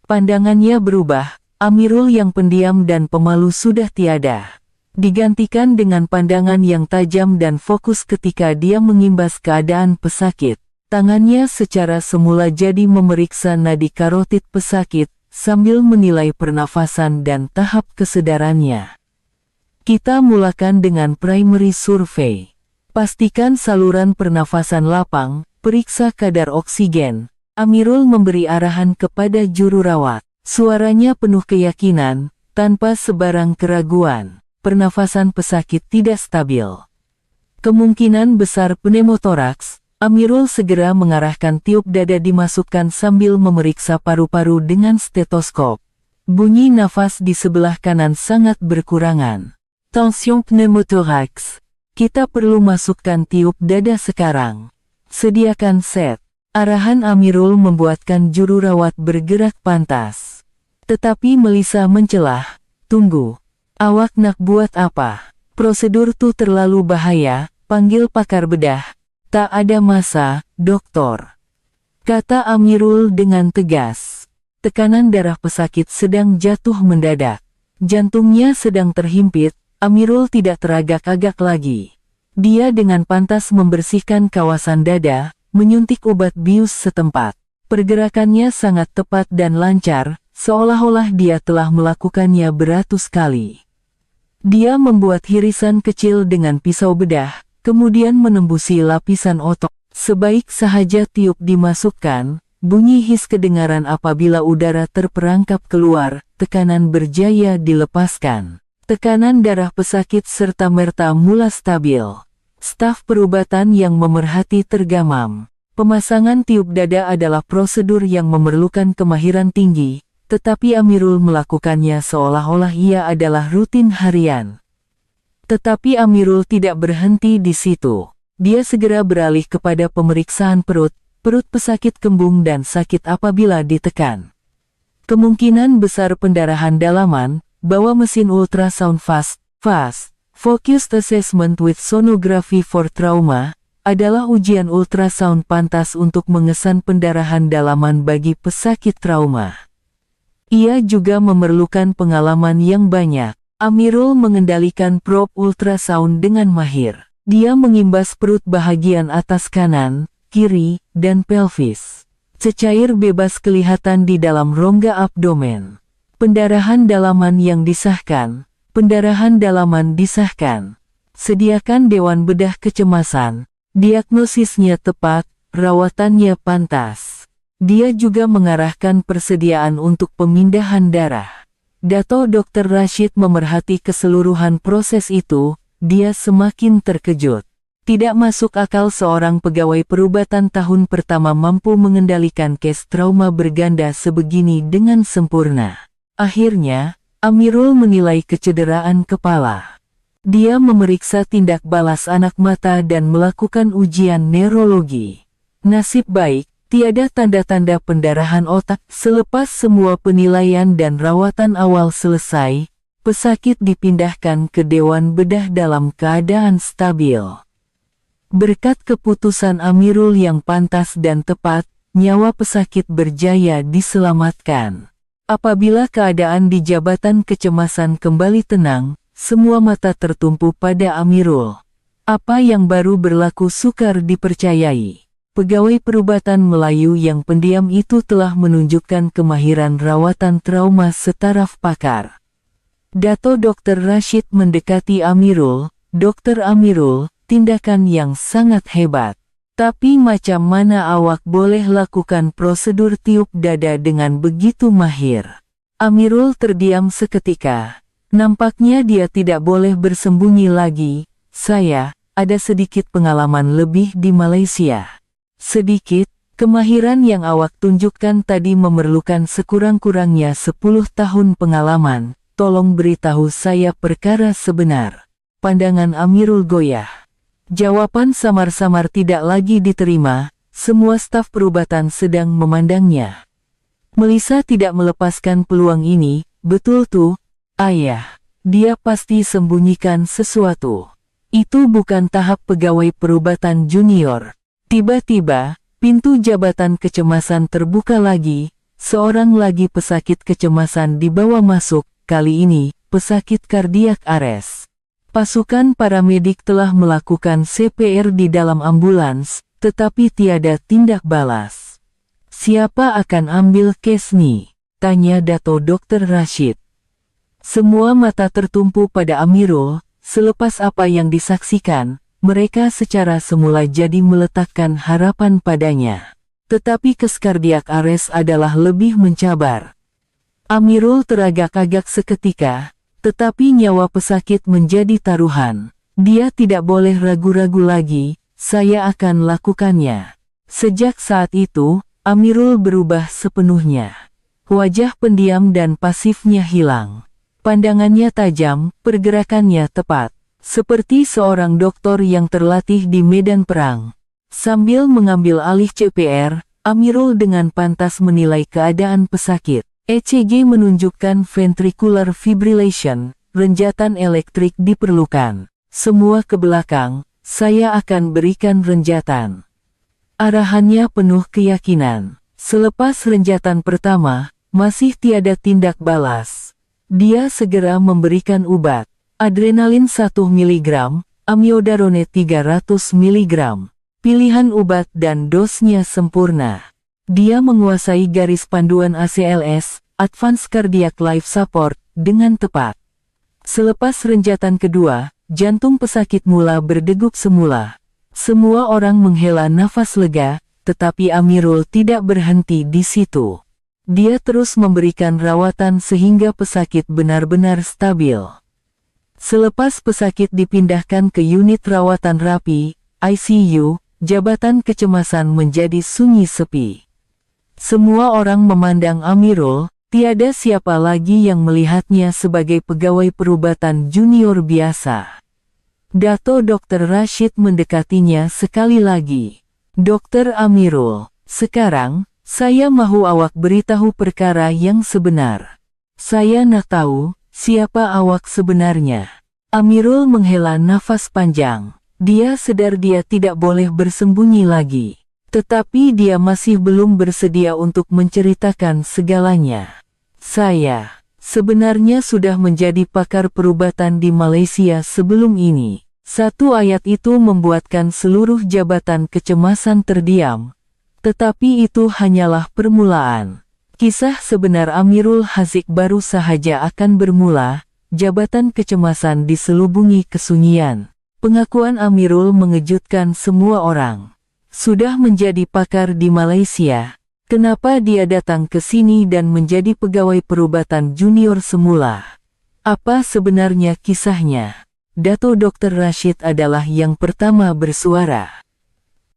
Pandangannya berubah, Amirul yang pendiam dan pemalu sudah tiada. Digantikan dengan pandangan yang tajam dan fokus ketika dia mengimbas keadaan pesakit. Tangannya secara semula jadi memeriksa nadi karotid pesakit, sambil menilai pernafasan dan tahap kesadarannya. Kita mulakan dengan primary survey. Pastikan saluran pernafasan lapang, periksa kadar oksigen. Amirul memberi arahan kepada juru rawat. Suaranya penuh keyakinan, tanpa sebarang keraguan. Pernafasan pesakit tidak stabil. Kemungkinan besar pneumotoraks. Amirul segera mengarahkan tiup dada dimasukkan sambil memeriksa paru-paru dengan stetoskop. Bunyi nafas di sebelah kanan sangat berkurangan. Tension pneumotoraks. Kita perlu masukkan tiup dada sekarang. Sediakan set. Arahan Amirul membuatkan juru rawat bergerak pantas. Tetapi Melissa mencelah. Tunggu. Awak nak buat apa? Prosedur tuh terlalu bahaya, panggil pakar bedah. Tak ada masa, doktor. Kata Amirul dengan tegas. Tekanan darah pesakit sedang jatuh mendadak. Jantungnya sedang terhimpit, Amirul tidak teragak-agak lagi. Dia dengan pantas membersihkan kawasan dada, menyuntik obat bius setempat. Pergerakannya sangat tepat dan lancar, seolah-olah dia telah melakukannya beratus kali. Dia membuat hirisan kecil dengan pisau bedah, kemudian menembusi lapisan otot. Sebaik sahaja tiup dimasukkan, bunyi his kedengaran apabila udara terperangkap keluar, tekanan berjaya dilepaskan. Tekanan darah pesakit serta-merta mula stabil. Staf perubatan yang memerhati tergamam. Pemasangan tiup dada adalah prosedur yang memerlukan kemahiran tinggi, tetapi Amirul melakukannya seolah-olah ia adalah rutin harian. Tetapi Amirul tidak berhenti di situ. Dia segera beralih kepada pemeriksaan perut pesakit kembung dan sakit apabila ditekan. Kemungkinan besar pendarahan dalaman, bawa mesin ultrasound fast focused assessment with sonography for trauma, adalah ujian ultrasound pantas untuk mengesan pendarahan dalaman bagi pesakit trauma. Ia juga memerlukan pengalaman yang banyak. Amirul mengendalikan probe ultrasound dengan mahir. Dia mengimbas perut bahagian atas kanan, kiri, dan pelvis. Cecair bebas kelihatan di dalam rongga abdomen. Pendarahan dalaman yang disahkan. Pendarahan dalaman disahkan. Sediakan dewan bedah kecemasan. Diagnosisnya tepat, rawatannya pantas. Dia juga mengarahkan persediaan untuk pemindahan darah. Dato Dr. Rashid memerhati keseluruhan proses itu. Dia semakin terkejut. Tidak masuk akal seorang pegawai perubatan tahun pertama mampu mengendalikan case trauma berganda sebegini dengan sempurna. Akhirnya, Amirul menilai kecederaan kepala. Dia memeriksa tindak balas anak mata dan melakukan ujian neurologi. Nasib baik, tiada tanda-tanda pendarahan otak. Selepas semua penilaian dan rawatan awal selesai, pesakit dipindahkan ke dewan bedah dalam keadaan stabil. Berkat keputusan Amirul yang pantas dan tepat, nyawa pesakit berjaya diselamatkan. Apabila keadaan di jabatan kecemasan kembali tenang, semua mata tertumpu pada Amirul. Apa yang baru berlaku sukar dipercayai. Pegawai perubatan Melayu yang pendiam itu telah menunjukkan kemahiran rawatan trauma setaraf pakar. Dato Dr. Rashid mendekati Amirul. Dokter Amirul, tindakan yang sangat hebat. Tapi macam mana awak boleh lakukan prosedur tiup dada dengan begitu mahir? Amirul terdiam seketika. Nampaknya dia tidak boleh bersembunyi lagi. Saya, ada sedikit pengalaman lebih di Malaysia. Sedikit, kemahiran yang awak tunjukkan tadi memerlukan sekurang-kurangnya 10 tahun pengalaman. Tolong beritahu saya perkara sebenar. Pandangan Amirul goyah. Jawaban samar-samar tidak lagi diterima, semua staf perubatan sedang memandangnya. Melissa tidak melepaskan peluang ini, betul tuh, ayah. Dia pasti sembunyikan sesuatu. Itu bukan tahap pegawai perubatan junior. Tiba-tiba, pintu jabatan kecemasan terbuka lagi, seorang lagi pesakit kecemasan dibawa masuk. Kali ini, pesakit kardiak arrest. Pasukan paramedik telah melakukan CPR di dalam ambulans, tetapi tiada tindak balas. Siapa akan ambil case nih? Tanya Dato Dr. Rashid. Semua mata tertumpu pada Amirul. Selepas apa yang disaksikan, mereka secara semula jadi meletakkan harapan padanya. Tetapi case kardiak arrest adalah lebih mencabar. Amirul teragak-agak seketika, tetapi nyawa pesakit menjadi taruhan. Dia tidak boleh ragu-ragu lagi, saya akan lakukannya. Sejak saat itu, Amirul berubah sepenuhnya. Wajah pendiam dan pasifnya hilang. Pandangannya tajam, pergerakannya tepat. Seperti seorang dokter yang terlatih di medan perang. Sambil mengambil alih CPR, Amirul dengan pantas menilai keadaan pesakit. ECG menunjukkan ventricular fibrillation, renjatan elektrik diperlukan. Semua ke belakang, saya akan berikan renjatan. Arahannya penuh keyakinan. Selepas renjatan pertama, masih tiada tindak balas. Dia segera memberikan obat. Adrenalin 1 mg, amiodarone 300 mg. Pilihan obat dan dosnya sempurna. Dia menguasai garis panduan ACLS, Advanced Cardiac Life Support, dengan tepat. Selepas renjatan kedua, jantung pesakit mula berdegup semula. Semua orang menghela nafas lega, tetapi Amirul tidak berhenti di situ. Dia terus memberikan rawatan sehingga pesakit benar-benar stabil. Selepas pesakit dipindahkan ke unit rawatan rapi, ICU, jabatan kecemasan menjadi sunyi sepi. Semua orang memandang Amirul, tiada siapa lagi yang melihatnya sebagai pegawai perubatan junior biasa. Dato Dr. Rashid mendekatinya sekali lagi. Dr. Amirul, sekarang, saya mahu awak beritahu perkara yang sebenar. Saya nak tahu, siapa awak sebenarnya. Amirul menghela nafas panjang. Dia sadar dia tidak boleh bersembunyi lagi. Tetapi dia masih belum bersedia untuk menceritakan segalanya. Saya sebenarnya sudah menjadi pakar perubatan di Malaysia sebelum ini. Satu ayat itu membuatkan seluruh jabatan kecemasan terdiam. Tetapi itu hanyalah permulaan. Kisah sebenar Amirul Haziq baru sahaja akan bermula. Jabatan kecemasan diselubungi kesunyian. Pengakuan Amirul mengejutkan semua orang. Sudah menjadi pakar di Malaysia, kenapa dia datang ke sini dan menjadi pegawai perubatan junior semula? Apa sebenarnya kisahnya? Dato Dr. Rashid adalah yang pertama bersuara.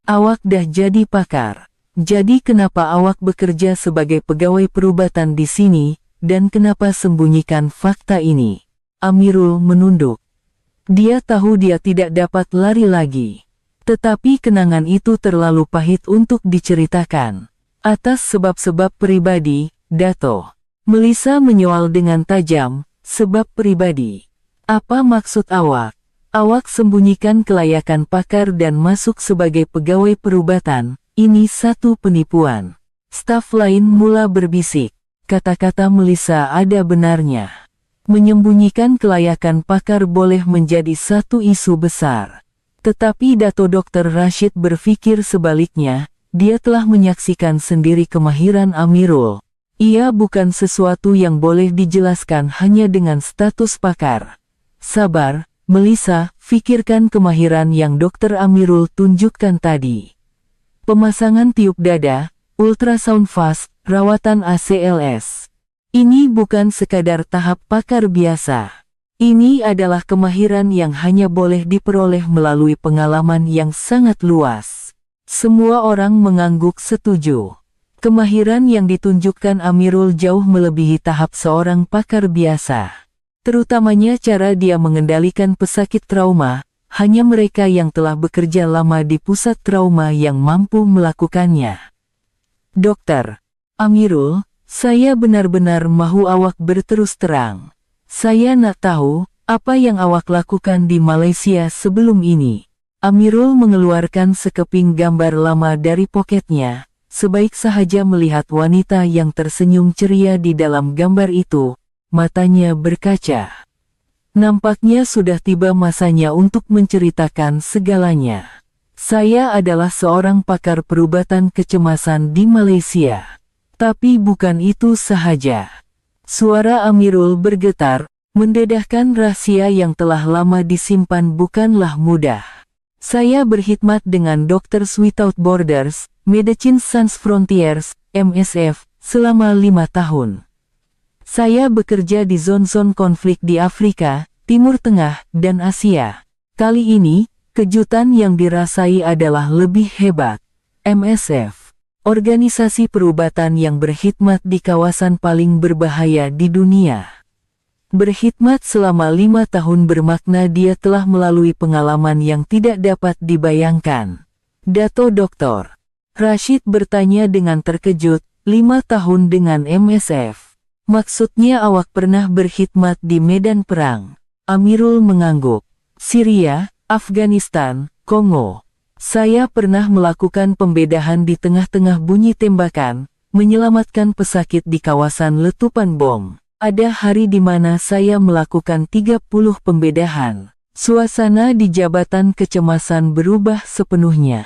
Awak dah jadi pakar. Jadi kenapa awak bekerja sebagai pegawai perubatan di sini, dan kenapa sembunyikan fakta ini? Amirul menunduk. Dia tahu dia tidak dapat lari lagi. Tetapi kenangan itu terlalu pahit untuk diceritakan. Atas sebab-sebab pribadi, Dato. Melissa menyoal dengan tajam, sebab pribadi. Apa maksud awak? Awak sembunyikan kelayakan pakar dan masuk sebagai pegawai perubatan, ini satu penipuan. Staf lain mula berbisik. Kata-kata Melissa ada benarnya. Menyembunyikan kelayakan pakar boleh menjadi satu isu besar. Tetapi Dato Dr. Rashid berpikir sebaliknya, dia telah menyaksikan sendiri kemahiran Amirul. Ia bukan sesuatu yang boleh dijelaskan hanya dengan status pakar. Sabar, Melissa, pikirkan kemahiran yang Dr. Amirul tunjukkan tadi. Pemasangan tiup dada, ultrasound fast, rawatan ACLS. Ini bukan sekadar tahap pakar biasa. Ini adalah kemahiran yang hanya boleh diperoleh melalui pengalaman yang sangat luas. Semua orang mengangguk setuju. Kemahiran yang ditunjukkan Amirul jauh melebihi tahap seorang pakar biasa. Terutamanya cara dia mengendalikan pesakit trauma, hanya mereka yang telah bekerja lama di pusat trauma yang mampu melakukannya. Dokter Amirul, saya benar-benar mahu awak berterus terang. Saya nak tahu, apa yang awak lakukan di Malaysia sebelum ini. Amirul mengeluarkan sekeping gambar lama dari poketnya, sebaik sahaja melihat wanita yang tersenyum ceria di dalam gambar itu, matanya berkaca. Nampaknya sudah tiba masanya untuk menceritakan segalanya. Saya adalah seorang pakar perubatan kecemasan di Malaysia. Tapi bukan itu sahaja. Suara Amirul bergetar, mendedahkan rahasia yang telah lama disimpan bukanlah mudah. Saya berkhidmat dengan Doctors Without Borders, Medicine Sans Frontiers, MSF, selama 5 tahun. Saya bekerja di zon-zon konflik di Afrika, Timur Tengah, dan Asia. Kali ini, kejutan yang dirasai adalah lebih hebat. MSF. Organisasi perubatan yang berkhidmat di kawasan paling berbahaya di dunia. Berkhidmat selama 5 tahun bermakna dia telah melalui pengalaman yang tidak dapat dibayangkan. Dato Dr. Rashid bertanya dengan terkejut, 5 tahun dengan MSF. Maksudnya awak pernah berkhidmat di medan perang? Amirul mengangguk. Syria, Afghanistan, Kongo. Saya pernah melakukan pembedahan di tengah-tengah bunyi tembakan, menyelamatkan pesakit di kawasan letupan bom. Ada hari di mana saya melakukan 30 pembedahan. Suasana di jabatan kecemasan berubah sepenuhnya.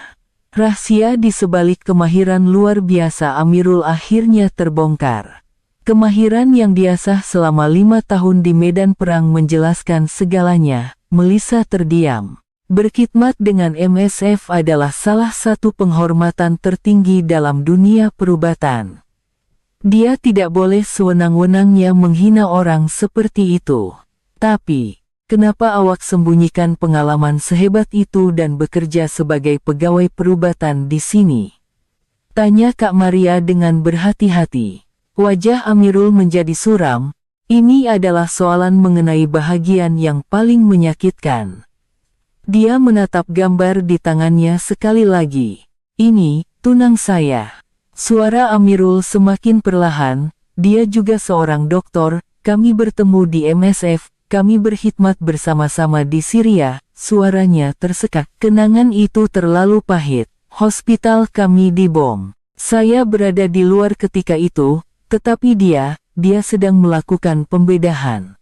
Rahasia di sebalik kemahiran luar biasa Amirul akhirnya terbongkar. Kemahiran yang diasah selama 5 tahun di medan perang menjelaskan segalanya. Melissa terdiam. Berkhidmat dengan MSF adalah salah satu penghormatan tertinggi dalam dunia perubatan. Dia tidak boleh sewenang-wenangnya menghina orang seperti itu. Tapi, kenapa awak sembunyikan pengalaman sehebat itu dan bekerja sebagai pegawai perubatan di sini? Tanya Kak Maria dengan berhati-hati. Wajah Amirul menjadi suram. Ini adalah soalan mengenai bahagian yang paling menyakitkan. Dia menatap gambar di tangannya sekali lagi. Ini, tunang saya. Suara Amirul semakin perlahan. Dia juga seorang dokter. Kami bertemu di MSF. Kami berkhidmat bersama-sama di Syria. Suaranya tersekat. Kenangan itu terlalu pahit. Hospital kami dibom. Saya berada di luar ketika itu, tetapi dia sedang melakukan pembedahan.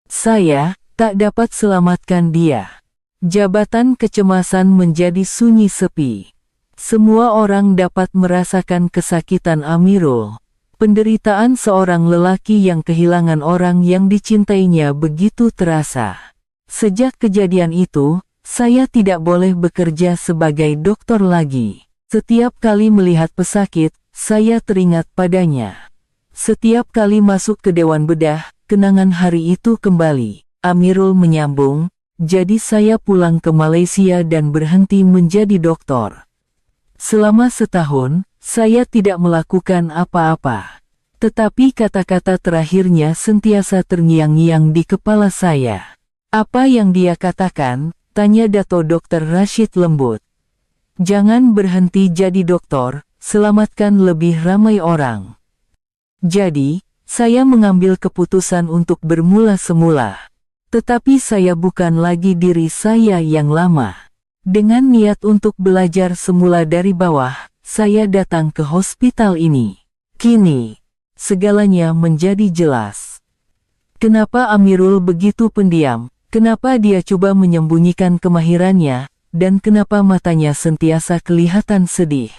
Saya tak dapat selamatkan dia. Jabatan kecemasan menjadi sunyi sepi. Semua orang dapat merasakan kesakitan Amirul. Penderitaan seorang lelaki yang kehilangan orang yang dicintainya begitu terasa. Sejak kejadian itu, saya tidak boleh bekerja sebagai dokter lagi. Setiap kali melihat pesakit, saya teringat padanya. Setiap kali masuk ke Dewan Bedah, kenangan hari itu kembali. Amirul menyambung, jadi saya pulang ke Malaysia dan berhenti menjadi dokter. Selama setahun, saya tidak melakukan apa-apa. Tetapi kata-kata terakhirnya sentiasa terngiang-ngiang di kepala saya. Apa yang dia katakan? Tanya Dato Dr. Rashid lembut. Jangan berhenti jadi dokter, selamatkan lebih ramai orang. Jadi, saya mengambil keputusan untuk bermula semula. Tetapi saya bukan lagi diri saya yang lama. Dengan niat untuk belajar semula dari bawah, saya datang ke hospital ini. Kini, segalanya menjadi jelas. Kenapa Amirul begitu pendiam? Kenapa dia coba menyembunyikan kemahirannya? Dan kenapa matanya sentiasa kelihatan sedih?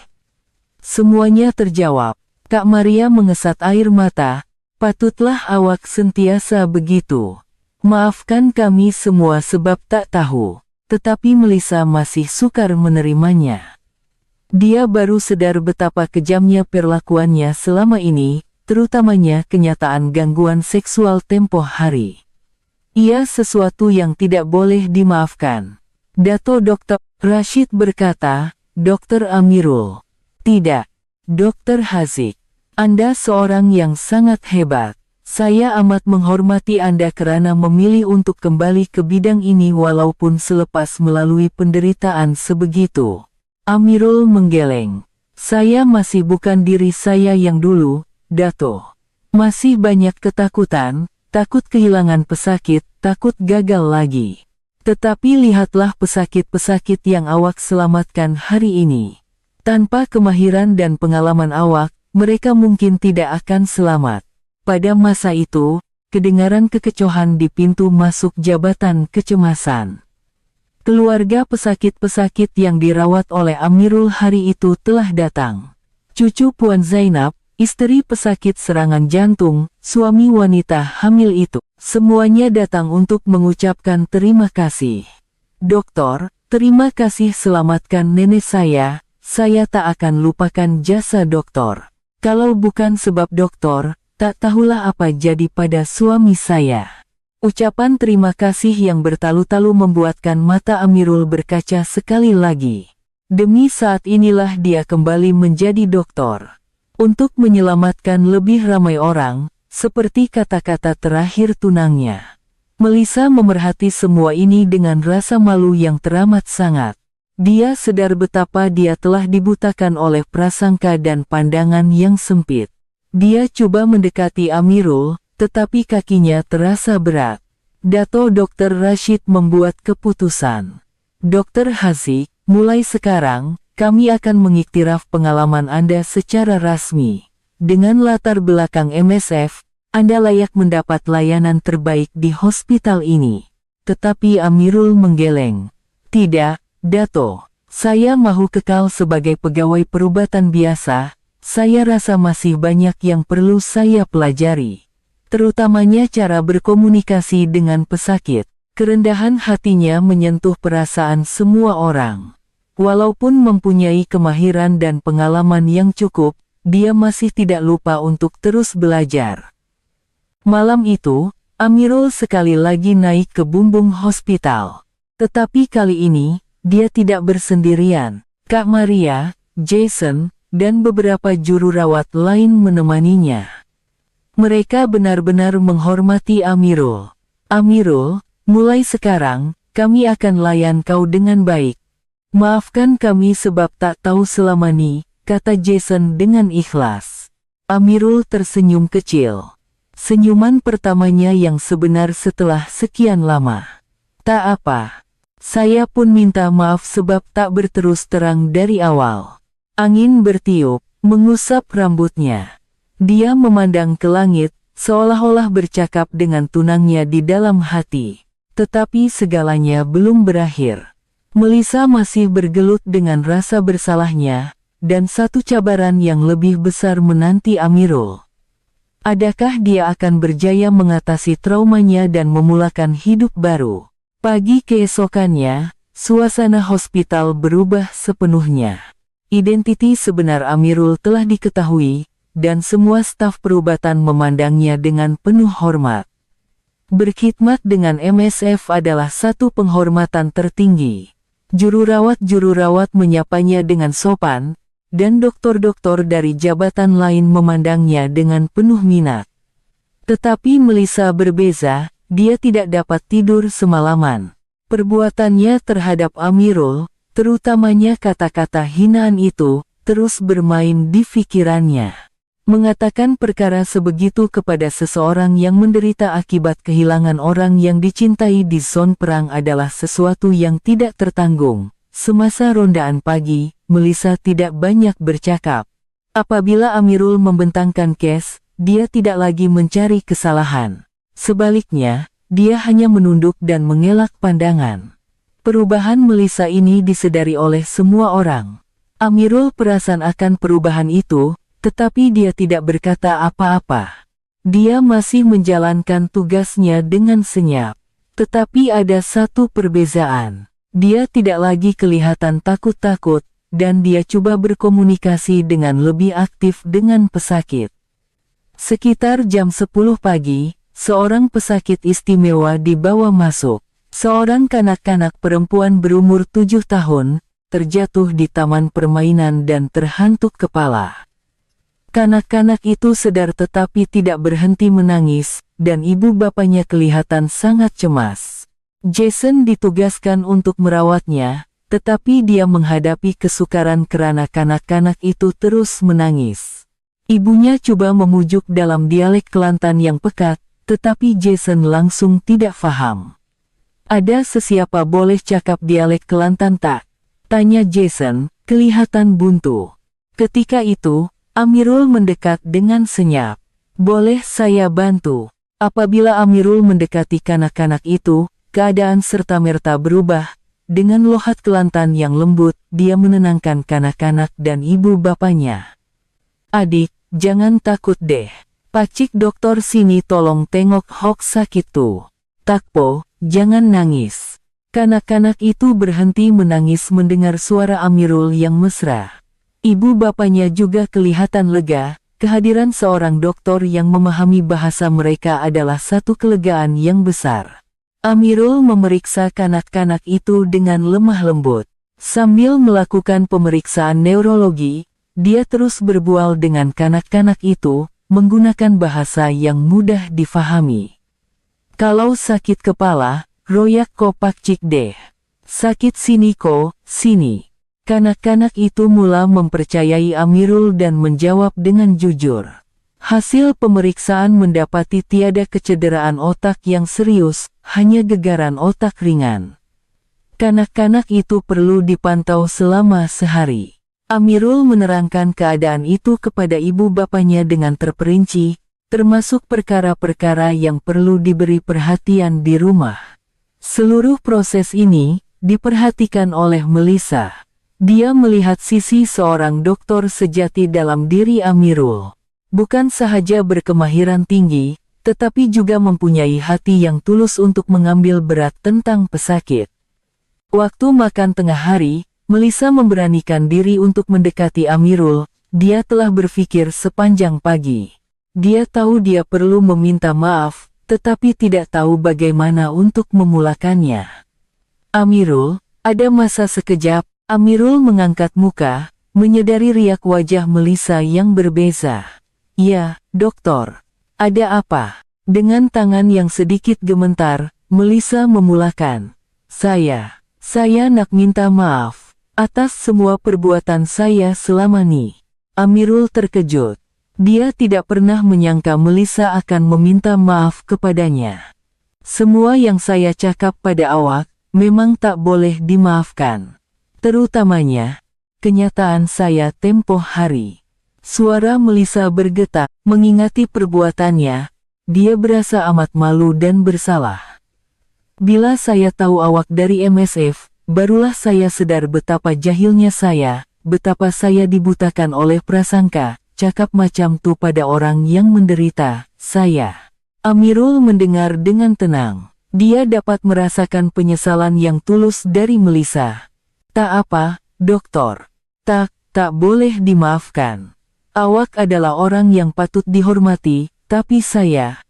Semuanya terjawab. Kak Maria mengesat air mata, patutlah awak sentiasa begitu. Maafkan kami semua sebab tak tahu, tetapi Melissa masih sukar menerimanya. Dia baru sadar betapa kejamnya perlakuannya selama ini, terutamanya kenyataan gangguan seksual tempoh hari. Ia sesuatu yang tidak boleh dimaafkan. Dato Dr. Rashid berkata, Dr. Amirul. Tidak, Dr. Haziq. Anda seorang yang sangat hebat. Saya amat menghormati Anda karena memilih untuk kembali ke bidang ini walaupun selepas melalui penderitaan sebegitu. Amirul menggeleng. Saya masih bukan diri saya yang dulu, Dato. Masih banyak ketakutan, takut kehilangan pesakit, takut gagal lagi. Tetapi lihatlah pesakit-pesakit yang awak selamatkan hari ini. Tanpa kemahiran dan pengalaman awak, mereka mungkin tidak akan selamat. Pada masa itu, kedengaran kekecohan di pintu masuk jabatan kecemasan. Keluarga pesakit-pesakit yang dirawat oleh Amirul hari itu telah datang. Cucu Puan Zainab, istri pesakit serangan jantung, suami wanita hamil itu, semuanya datang untuk mengucapkan terima kasih. Dokter, terima kasih selamatkan nenek saya tak akan lupakan jasa dokter. Kalau bukan sebab dokter, tak tahulah apa jadi pada suami saya. Ucapan terima kasih yang bertalu-talu membuatkan mata Amirul berkaca sekali lagi. Demi saat inilah dia kembali menjadi dokter. Untuk menyelamatkan lebih ramai orang, seperti kata-kata terakhir tunangnya. Melissa memerhati semua ini dengan rasa malu yang teramat sangat. Dia sadar betapa dia telah dibutakan oleh prasangka dan pandangan yang sempit. Dia coba mendekati Amirul, tetapi kakinya terasa berat. Dato Dr. Rashid membuat keputusan. Dr. Haziq, mulai sekarang, kami akan mengiktiraf pengalaman Anda secara rasmi. Dengan latar belakang MSF, Anda layak mendapat layanan terbaik di hospital ini. tetapi Amirul menggeleng. Tidak, Dato. Saya mau kekal sebagai pegawai perubatan biasa. Saya rasa masih banyak yang perlu saya pelajari. Terutamanya cara berkomunikasi dengan pesakit. Kerendahan hatinya menyentuh perasaan semua orang. Walaupun mempunyai kemahiran dan pengalaman yang cukup, dia masih tidak lupa untuk terus belajar. Malam itu, Amirul sekali lagi naik ke bumbung hospital. Tetapi kali ini, dia tidak bersendirian. Kak Maria, Jason, dan beberapa juru rawat lain menemaninya. Mereka benar-benar menghormati Amirul. Amirul, mulai sekarang, kami akan layan kau dengan baik. Maafkan kami sebab tak tahu selama ini, kata Jason dengan ikhlas. Amirul tersenyum kecil. Senyuman pertamanya yang sebenar setelah sekian lama. Tak apa. Saya pun minta maaf sebab tak berterus terang dari awal. Angin bertiup, mengusap rambutnya. Dia memandang ke langit, seolah-olah bercakap dengan tunangnya di dalam hati. Tetapi segalanya belum berakhir. Melissa masih bergelut dengan rasa bersalahnya, dan satu cabaran yang lebih besar menanti Amirul. Adakah dia akan berjaya mengatasi traumanya dan memulakan hidup baru? Pagi keesokannya, suasana hospital berubah sepenuhnya. Identiti sebenar Amirul telah diketahui, dan semua staf perubatan memandangnya dengan penuh hormat. Berkhidmat dengan MSF adalah satu penghormatan tertinggi. Juru rawat menyapanya dengan sopan, dan doktor-doktor dari jabatan lain memandangnya dengan penuh minat. Tetapi Melissa berbeza, dia tidak dapat tidur semalaman. Perbuatannya terhadap Amirul, terutamanya kata-kata hinaan itu, terus bermain di pikirannya. Mengatakan perkara sebegitu kepada seseorang yang menderita akibat kehilangan orang yang dicintai di zona perang adalah sesuatu yang tidak tertanggung. Semasa rondaan pagi, Melissa tidak banyak bercakap. Apabila Amirul membentangkan kes, dia tidak lagi mencari kesalahan. Sebaliknya, dia hanya menunduk dan mengelak pandangan. Perubahan Melissa ini disedari oleh semua orang. Amirul perasan akan perubahan itu, tetapi dia tidak berkata apa-apa. Dia masih menjalankan tugasnya dengan senyap. Tetapi ada satu perbezaan. Dia tidak lagi kelihatan takut-takut, dan dia coba berkomunikasi dengan lebih aktif dengan pesakit. Sekitar jam 10 pagi, seorang pesakit istimewa dibawa masuk. Seorang kanak-kanak perempuan berumur 7 tahun, terjatuh di taman permainan dan terhantuk kepala. Kanak-kanak itu sadar tetapi tidak berhenti menangis, dan ibu bapaknya kelihatan sangat cemas. Jason ditugaskan untuk merawatnya, tetapi dia menghadapi kesukaran karena kanak-kanak itu terus menangis. Ibunya coba memujuk dalam dialek Kelantan yang pekat, tetapi Jason langsung tidak paham. Ada sesiapa boleh cakap dialek Kelantan tak? Tanya Jason, kelihatan buntu. Ketika itu, Amirul mendekat dengan senyap. Boleh saya bantu? Apabila Amirul mendekati kanak-kanak itu, keadaan serta-merta berubah. Dengan lohat Kelantan yang lembut, dia menenangkan kanak-kanak dan ibu bapaknya. Adik, jangan takut deh. Pacik dokter sini tolong tengok Hok sakit tuh. Takpo, jangan nangis. Kanak-kanak itu berhenti menangis mendengar suara Amirul yang mesra. Ibu bapaknya juga kelihatan lega, kehadiran seorang dokter yang memahami bahasa mereka adalah satu kelegaan yang besar. Amirul memeriksa kanak-kanak itu dengan lemah lembut. Sambil melakukan pemeriksaan neurologi, dia terus berbual dengan kanak-kanak itu, menggunakan bahasa yang mudah difahami. Kalau sakit kepala, royak ko pakcik deh. Sakit sini ko, sini. Kanak-kanak itu mula mempercayai Amirul dan menjawab dengan jujur. Hasil pemeriksaan mendapati tiada kecederaan otak yang serius, hanya gegaran otak ringan. Kanak-kanak itu perlu dipantau selama sehari. Amirul menerangkan keadaan itu kepada ibu bapaknya dengan terperinci, termasuk perkara-perkara yang perlu diberi perhatian di rumah. Seluruh proses ini diperhatikan oleh Melissa. Dia melihat sisi seorang dokter sejati dalam diri Amirul. Bukan sahaja berkemahiran tinggi, tetapi juga mempunyai hati yang tulus untuk mengambil berat tentang pesakit. Waktu makan tengah hari, Melissa memberanikan diri untuk mendekati Amirul. Dia telah berpikir sepanjang pagi. Dia tahu dia perlu meminta maaf, tetapi tidak tahu bagaimana untuk memulakannya. Amirul, ada masa sekejap, Amirul mengangkat muka, menyadari riak wajah Melissa yang berbeza. Ya, doktor. Ada apa? Dengan tangan yang sedikit gemetar, Melissa memulakan. Saya nak minta maaf atas semua perbuatan saya selama ini. Amirul terkejut. Dia tidak pernah menyangka Melissa akan meminta maaf kepadanya. Semua yang saya cakap pada awak, memang tak boleh dimaafkan. Terutamanya, kenyataan saya tempoh hari. Suara Melissa bergetar, mengingati perbuatannya. Dia berasa amat malu dan bersalah. Bila saya tahu awak dari MSF, barulah saya sadar betapa jahilnya saya, betapa saya dibutakan oleh prasangka. Cakap macam tu pada orang yang menderita, saya. Amirul mendengar dengan tenang. Dia dapat merasakan penyesalan yang tulus dari Melissa. Tak apa, doktor. Tak boleh dimaafkan. Awak adalah orang yang patut dihormati, tapi saya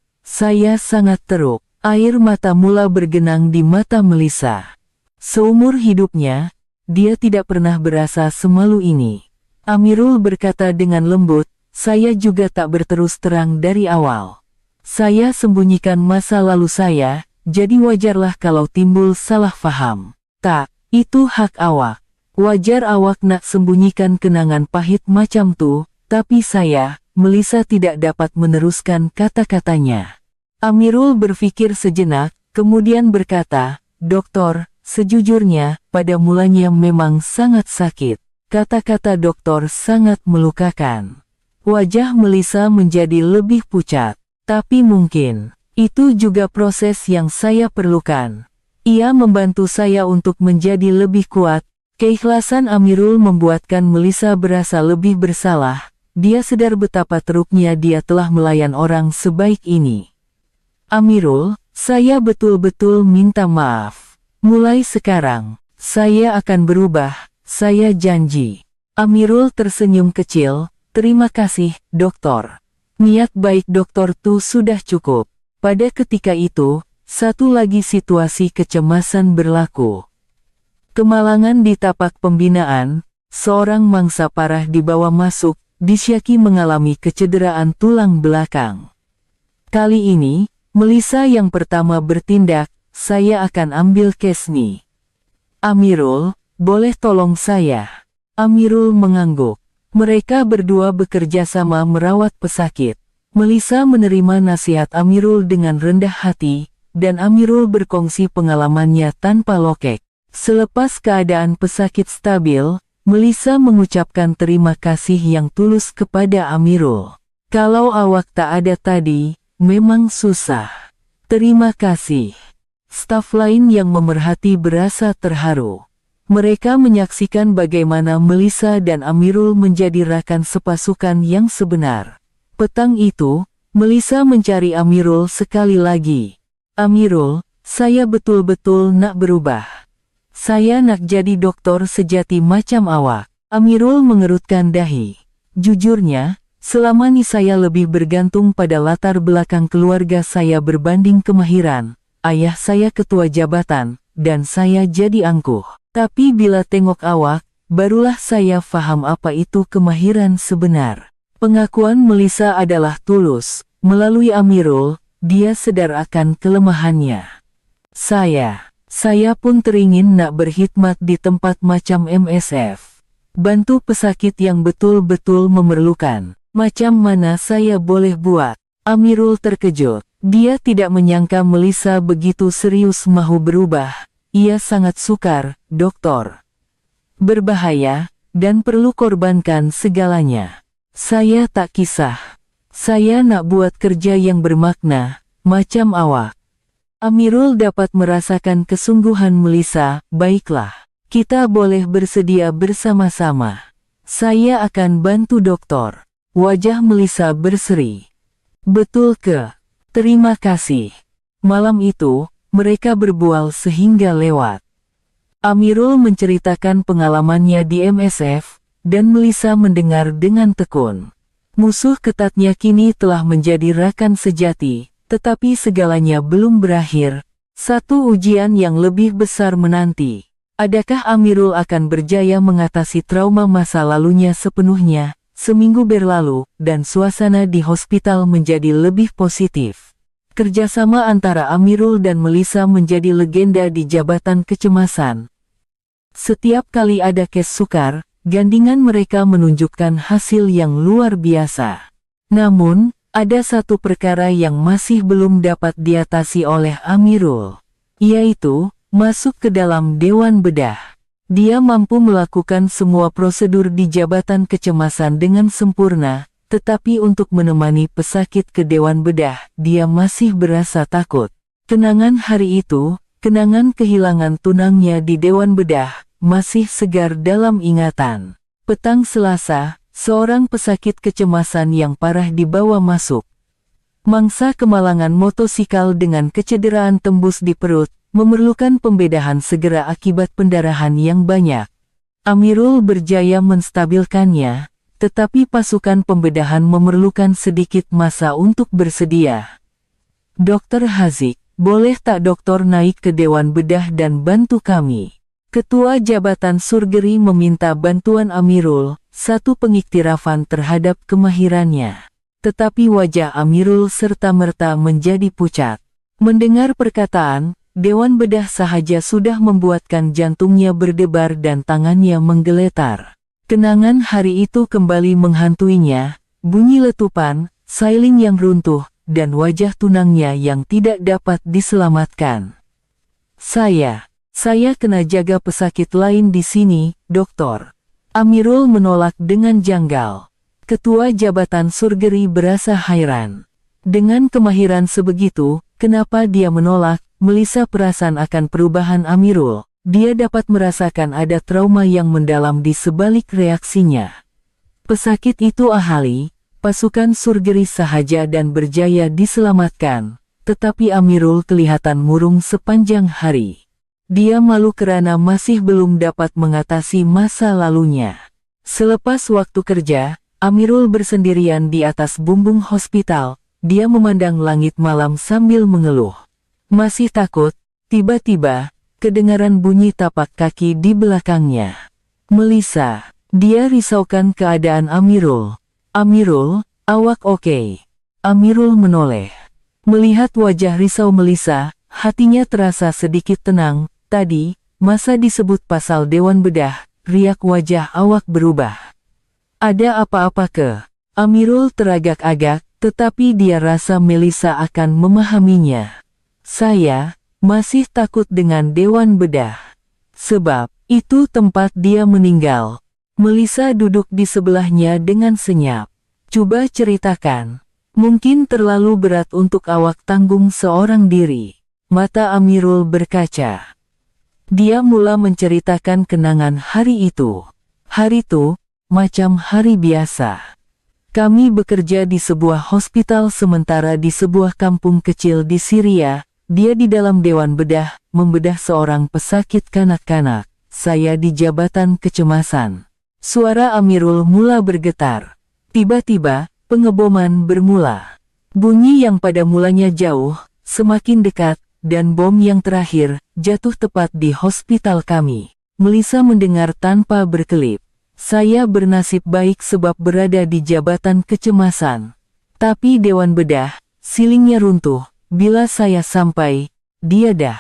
sangat teruk. Air mata mula bergenang di mata Melissa. Seumur hidupnya, dia tidak pernah berasa semalu ini. Amirul berkata dengan lembut, saya juga tak berterus terang dari awal. Saya sembunyikan masa lalu saya, jadi wajarlah kalau timbul salah faham. Tak, itu hak awak. Wajar awak nak sembunyikan kenangan pahit macam tu, tapi saya, Melissa tidak dapat meneruskan kata-katanya. Amirul berpikir sejenak, kemudian berkata, doktor, sejujurnya, pada mulanya memang sangat sakit. Kata-kata doktor sangat melukakan. Wajah Melissa menjadi lebih pucat. Tapi mungkin, itu juga proses yang saya perlukan. Ia membantu saya untuk menjadi lebih kuat. Keikhlasan Amirul membuatkan Melissa berasa lebih bersalah. Dia sadar betapa teruknya dia telah melayan orang sebaik ini. Amirul, saya betul-betul minta maaf. Mulai sekarang, saya akan berubah. Saya janji. Amirul tersenyum kecil. Terima kasih, doktor. Niat baik doktor tu sudah cukup. Pada ketika itu, satu lagi situasi kecemasan berlaku. Kemalangan di tapak pembinaan, seorang mangsa parah dibawa masuk, Disyaki mengalami kecederaan tulang belakang. Kali ini, Melissa yang pertama bertindak, saya akan ambil case ni. Amirul, boleh tolong saya? Amirul mengangguk. Mereka berdua bekerja sama merawat pesakit. Melissa menerima nasihat Amirul dengan rendah hati, dan Amirul berkongsi pengalamannya tanpa lokek. Selepas keadaan pesakit stabil, Melissa mengucapkan terima kasih yang tulus kepada Amirul. Kalau awak tak ada tadi, memang susah. Terima kasih. Staf lain yang memerhati berasa terharu. Mereka menyaksikan bagaimana Melissa dan Amirul menjadi rakan sepasukan yang sebenar. Petang itu, Melissa mencari Amirul sekali lagi. Amirul, saya betul-betul nak berubah. Saya nak jadi doktor sejati macam awak. Amirul mengerutkan dahi. Jujurnya, selama ini saya lebih bergantung pada latar belakang keluarga saya berbanding kemahiran. Ayah saya ketua jabatan, dan saya jadi angkuh. Tapi bila tengok awak, barulah saya faham apa itu kemahiran sebenar. Pengakuan Melissa adalah tulus. Melalui Amirul, dia sadar akan kelemahannya. Saya pun teringin nak berkhidmat di tempat macam MSF. Bantu pesakit yang betul-betul memerlukan. Macam mana saya boleh buat? Amirul terkejut. Dia tidak menyangka Melissa begitu serius mahu berubah. Ia sangat sukar, doktor. Berbahaya, dan perlu korbankan segalanya. Saya tak kisah. Saya nak buat kerja yang bermakna, macam awak. Amirul dapat merasakan kesungguhan Melisa. Baiklah, kita boleh bersedia bersama-sama. Saya akan bantu dokter. Wajah Melisa berseri. Betul ke? Terima kasih. Malam itu, mereka berbual sehingga lewat. Amirul menceritakan pengalamannya di MSF, dan Melisa mendengar dengan tekun. Musuh ketatnya kini telah menjadi rekan sejati, tetapi segalanya belum berakhir. Satu ujian yang lebih besar menanti. Adakah Amirul akan berjaya mengatasi trauma masa lalunya sepenuhnya? Seminggu berlalu, dan suasana di hospital menjadi lebih positif. Kerjasama antara Amirul dan Melisa menjadi legenda di Jabatan Kecemasan. Setiap kali ada kes sukar, gandingan mereka menunjukkan hasil yang luar biasa. Namun, ada satu perkara yang masih belum dapat diatasi oleh Amirul, yaitu masuk ke dalam Dewan Bedah. Dia mampu melakukan semua prosedur di Jabatan Kecemasan dengan sempurna, tetapi untuk menemani pesakit ke Dewan Bedah, dia masih berasa takut. Kenangan hari itu, kenangan kehilangan tunangnya di Dewan Bedah, masih segar dalam ingatan. Petang Selasa, seorang pesakit kecemasan yang parah dibawa masuk. Mangsa kemalangan motosikal dengan kecederaan tembus di perut, memerlukan pembedahan segera akibat pendarahan yang banyak. Amirul berjaya menstabilkannya, tetapi pasukan pembedahan memerlukan sedikit masa untuk bersedia. Dokter Hazik, boleh tak dokter naik ke Dewan Bedah dan bantu kami? Ketua Jabatan Surgery meminta bantuan Amirul, satu pengiktirafan terhadap kemahirannya. Tetapi wajah Amirul serta-merta menjadi pucat. Mendengar perkataan, Dewan Bedah sahaja sudah membuatkan jantungnya berdebar dan tangannya menggeletar. Kenangan hari itu kembali menghantuinya, bunyi letupan, sailing yang runtuh, dan wajah tunangnya yang tidak dapat diselamatkan. Saya kena jaga pesakit lain di sini, dokter. Amirul menolak dengan janggal. Ketua Jabatan Surgery berasa hairan. Dengan kemahiran sebegitu, kenapa dia menolak? Melisa perasan akan perubahan Amirul. Dia dapat merasakan ada trauma yang mendalam di sebalik reaksinya. Pesakit itu ahli, pasukan surgery sahaja dan berjaya diselamatkan. Tetapi Amirul kelihatan murung sepanjang hari. Dia malu karena masih belum dapat mengatasi masa lalunya. Selepas waktu kerja, Amirul bersendirian di atas bumbung hospital. Dia memandang langit malam sambil mengeluh. Masih takut, tiba-tiba, kedengaran bunyi tapak kaki di belakangnya. Melisa, dia risaukan keadaan Amirul. Amirul, awak oke? Amirul menoleh. Melihat wajah risau Melisa, hatinya terasa sedikit tenang. Tadi, masa disebut pasal Dewan Bedah, riak wajah awak berubah. Ada apa-apa ke? Amirul teragak-agak, tetapi dia rasa Melisa akan memahaminya. Saya masih takut dengan Dewan Bedah. Sebab, itu tempat dia meninggal. Melisa duduk di sebelahnya dengan senyap. Coba ceritakan. Mungkin terlalu berat untuk awak tanggung seorang diri. Mata Amirul berkaca. Dia mula menceritakan kenangan hari itu. Hari itu, macam hari biasa. Kami bekerja di sebuah hospital sementara di sebuah kampung kecil di Syria. Dia di dalam Dewan Bedah, membedah seorang pesakit kanak-kanak. Saya di Jabatan Kecemasan. Suara Amirul mula bergetar. Tiba-tiba, pengeboman bermula. Bunyi yang pada mulanya jauh, semakin dekat, dan bom yang terakhir, jatuh tepat di hospital kami. Melisa mendengar tanpa berkelip. Saya bernasib baik sebab berada di Jabatan Kecemasan. Tapi Dewan Bedah, silingnya runtuh. Bila saya sampai, dia dah.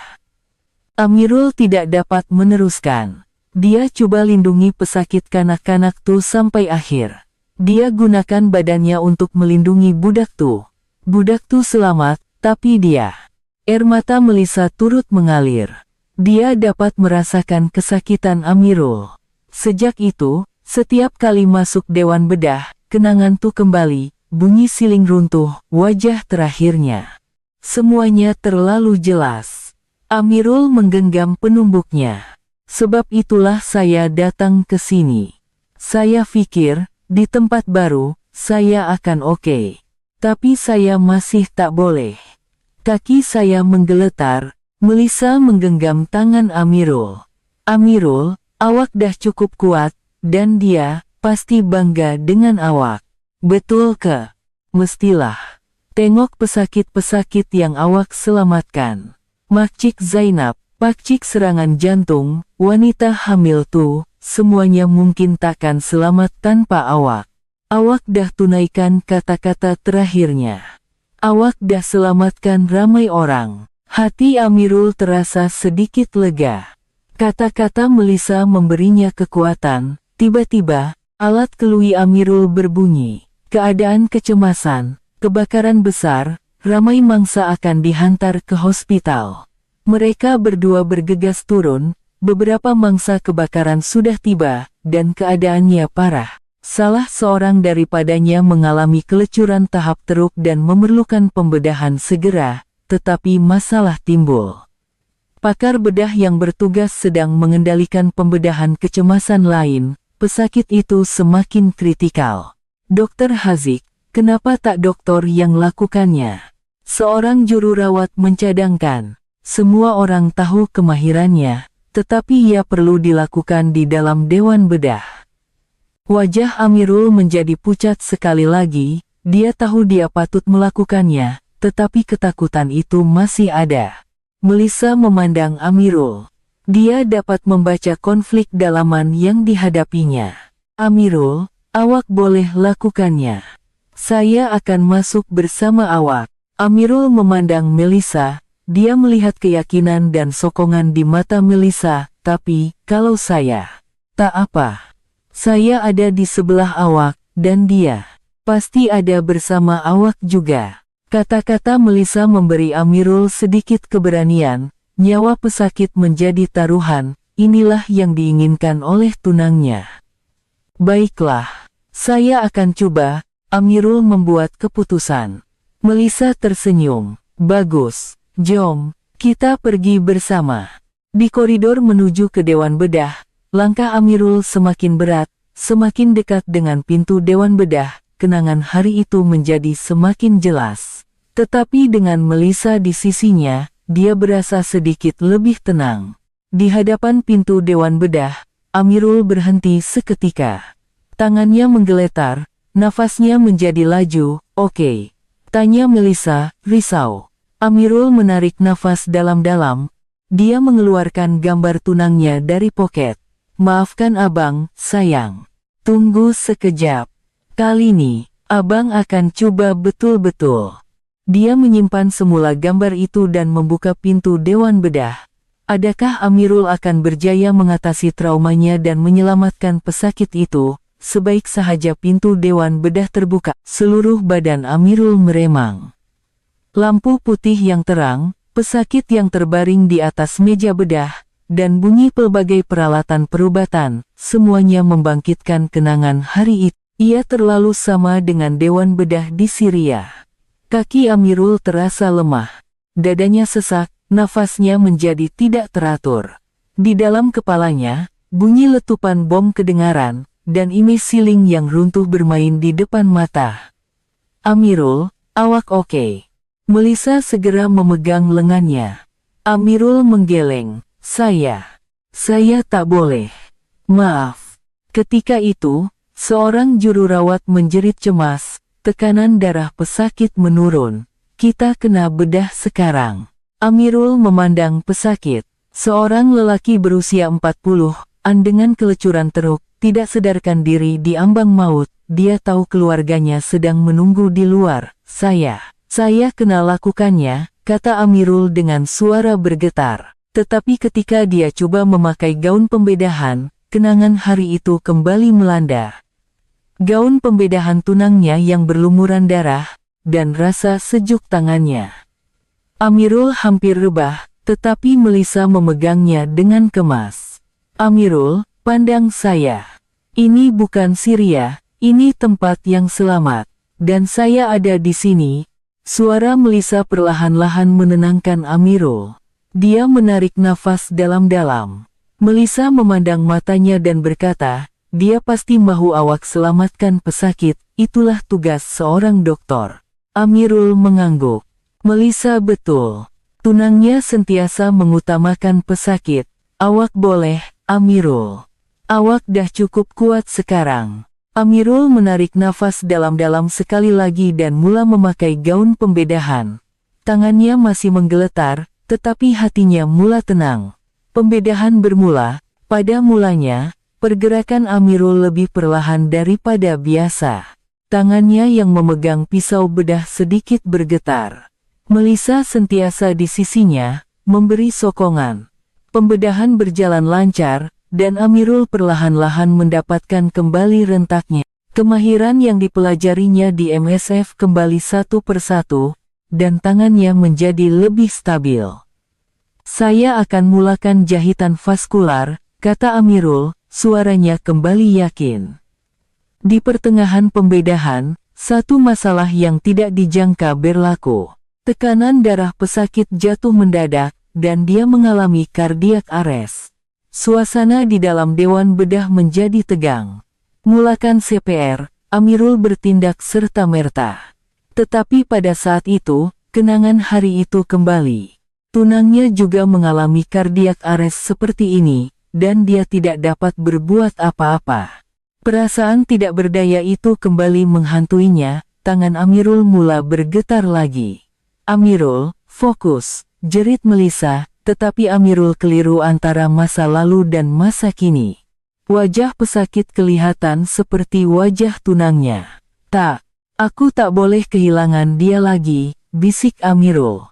Amirul tidak dapat meneruskan. Dia coba lindungi pesakit kanak-kanak tuh sampai akhir. Dia gunakan badannya untuk melindungi budak tuh. Budak tuh selamat, tapi dia. Air mata Melisa turut mengalir. Dia dapat merasakan kesakitan Amirul. Sejak itu, setiap kali masuk Dewan Bedah, kenangan tuh kembali, bunyi siling runtuh, wajah terakhirnya. Semuanya terlalu jelas. Amirul menggenggam penumbuknya. Sebab itulah saya datang ke sini. Saya pikir, di tempat baru, saya akan oke. Tapi saya masih tak boleh. Kaki saya menggeletar, Melissa menggenggam tangan Amirul. Amirul, awak dah cukup kuat, dan dia pasti bangga dengan awak. Betul ke? Mestilah. Tengok pesakit-pesakit yang awak selamatkan. Makcik Zainab, pakcik serangan jantung, wanita hamil tuh, semuanya mungkin takkan selamat tanpa awak. Awak dah tunaikan kata-kata terakhirnya. Awak dah selamatkan ramai orang. Hati Amirul terasa sedikit lega. Kata-kata Melissa memberinya kekuatan. Tiba-tiba, alat kelui Amirul berbunyi. Keadaan kecemasan, kebakaran besar, ramai mangsa akan dihantar ke hospital. Mereka berdua bergegas turun, beberapa mangsa kebakaran sudah tiba, dan keadaannya parah. Salah seorang daripadanya mengalami kelecuran tahap teruk dan memerlukan pembedahan segera, tetapi masalah timbul. Pakar bedah yang bertugas sedang mengendalikan pembedahan kecemasan lain, pesakit itu semakin kritikal. Dokter Haziq, kenapa tak dokter yang lakukannya? Seorang juru rawat mencadangkan. Semua orang tahu kemahirannya, tetapi ia perlu dilakukan di dalam dewan bedah. Wajah Amirul menjadi pucat sekali lagi, dia tahu dia patut melakukannya, tetapi ketakutan itu masih ada. Melissa memandang Amirul. Dia dapat membaca konflik dalaman yang dihadapinya. Amirul, awak boleh lakukannya. Saya akan masuk bersama awak. Amirul memandang Melissa, dia melihat keyakinan dan sokongan di mata Melissa, tapi, kalau saya, tak apa. Saya ada di sebelah awak, dan dia pasti ada bersama awak juga. Kata-kata Melissa memberi Amirul sedikit keberanian, nyawa pesakit menjadi taruhan, inilah yang diinginkan oleh tunangnya. Baiklah, saya akan coba, Amirul membuat keputusan. Melissa tersenyum, bagus, jom, kita pergi bersama. Di koridor menuju ke Dewan Bedah, langkah Amirul semakin berat, semakin dekat dengan pintu Dewan Bedah, kenangan hari itu menjadi semakin jelas. Tetapi dengan Melissa di sisinya, dia berasa sedikit lebih tenang. Di hadapan pintu Dewan Bedah, Amirul berhenti seketika. Tangannya menggeletar, nafasnya menjadi laju. Oke, tanya Melissa, risau. Amirul menarik nafas dalam-dalam. Dia mengeluarkan gambar tunangnya dari poket. Maafkan abang, sayang. Tunggu sekejap. Kali ini, abang akan coba betul-betul. Dia menyimpan semula gambar itu dan membuka pintu Dewan Bedah. Adakah Amirul akan berjaya mengatasi traumanya dan menyelamatkan pesakit itu? Sebaik sahaja pintu Dewan Bedah terbuka, seluruh badan Amirul meremang. Lampu putih yang terang, pesakit yang terbaring di atas meja bedah, dan bunyi pelbagai peralatan perubatan, semuanya membangkitkan kenangan hari itu. Ia terlalu sama dengan Dewan Bedah di Syria. Kaki Amirul terasa lemah. Dadanya sesak, nafasnya menjadi tidak teratur. Di dalam kepalanya, bunyi letupan bom kedengaran, dan image siling yang runtuh bermain di depan mata. Amirul, awak oke? Melissa segera memegang lengannya. Amirul menggeleng. Saya tak boleh. Maaf. Ketika itu, seorang juru rawat menjerit cemas. Tekanan darah pesakit menurun. Kita kena bedah sekarang. Amirul memandang pesakit. Seorang lelaki berusia 40-an dengan kelecuran teruk, tidak sadarkan diri di ambang maut. Dia tahu keluarganya sedang menunggu di luar. Saya kena lakukannya, kata Amirul dengan suara bergetar. Tetapi ketika dia coba memakai gaun pembedahan, kenangan hari itu kembali melanda. Gaun pembedahan tunangnya yang berlumuran darah, dan rasa sejuk tangannya. Amirul hampir rebah, tetapi Melissa memegangnya dengan kemas. Amirul, pandang saya. Ini bukan Syria, ini tempat yang selamat. Dan saya ada di sini. Suara Melissa perlahan-lahan menenangkan Amirul. Dia menarik nafas dalam-dalam. Melissa memandang matanya dan berkata, dia pasti mahu awak selamatkan pesakit, itulah tugas seorang dokter. Amirul mengangguk. Melissa betul. Tunangnya sentiasa mengutamakan pesakit. Awak boleh, Amirul. Awak dah cukup kuat sekarang. Amirul menarik nafas dalam-dalam sekali lagi dan mula memakai gaun pembedahan. Tangannya masih menggeletar, tetapi hatinya mula tenang. Pembedahan bermula. Pada mulanya, pergerakan Amirul lebih perlahan daripada biasa. Tangannya yang memegang pisau bedah sedikit bergetar. Melissa sentiasa di sisinya, memberi sokongan. Pembedahan berjalan lancar, dan Amirul perlahan-lahan mendapatkan kembali rentaknya. Kemahiran yang dipelajarinya di MSF kembali satu persatu, dan tangannya menjadi lebih stabil. Saya akan mulakan jahitan vaskular, kata Amirul, suaranya kembali yakin. Di pertengahan pembedahan, satu masalah yang tidak dijangka berlaku. Tekanan darah pesakit jatuh mendadak, dan dia mengalami kardiak arrest. Suasana di dalam dewan bedah menjadi tegang. Mulakan CPR, Amirul bertindak serta-merta. Tetapi pada saat itu, kenangan hari itu kembali. Tunangnya juga mengalami kardiak arrest seperti ini, dan dia tidak dapat berbuat apa-apa. Perasaan tidak berdaya itu kembali menghantuinya, tangan Amirul mula bergetar lagi. Amirul, fokus, jerit Melissa, tetapi Amirul keliru antara masa lalu dan masa kini. Wajah pesakit kelihatan seperti wajah tunangnya. Tak, aku tak boleh kehilangan dia lagi, bisik Amirul.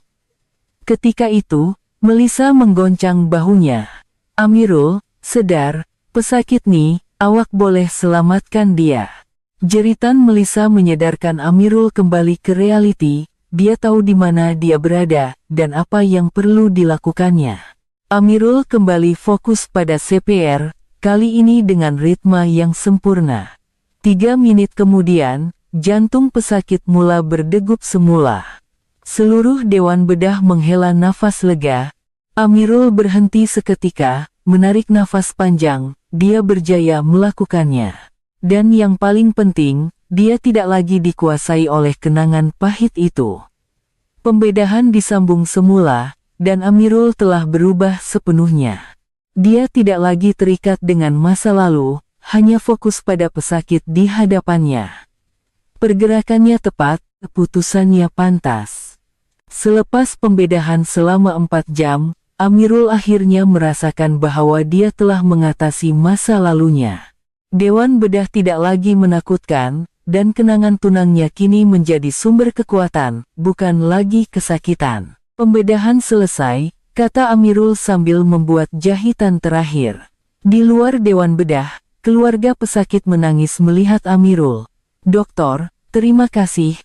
Ketika itu, Melissa menggoncang bahunya. Amirul, sedar, pesakit nih, awak boleh selamatkan dia. Jeritan Melissa menyadarkan Amirul kembali ke realiti. Dia tahu di mana dia berada, dan apa yang perlu dilakukannya. Amirul kembali fokus pada CPR, kali ini dengan ritme yang sempurna. 3 menit kemudian, jantung pesakit mula berdegup semula. Seluruh dewan bedah menghela nafas lega. Amirul berhenti seketika, menarik nafas panjang, dia berjaya melakukannya. Dan yang paling penting, dia tidak lagi dikuasai oleh kenangan pahit itu. Pembedahan disambung semula, dan Amirul telah berubah sepenuhnya. Dia tidak lagi terikat dengan masa lalu, hanya fokus pada pesakit di hadapannya. Pergerakannya tepat, keputusannya pantas. Selepas pembedahan selama 4 jam, Amirul akhirnya merasakan bahwa dia telah mengatasi masa lalunya. Dewan bedah tidak lagi menakutkan, dan kenangan tunangnya kini menjadi sumber kekuatan, bukan lagi kesakitan. Pembedahan selesai, kata Amirul sambil membuat jahitan terakhir. Di luar dewan bedah, keluarga pesakit menangis melihat Amirul. Dokter, terima kasih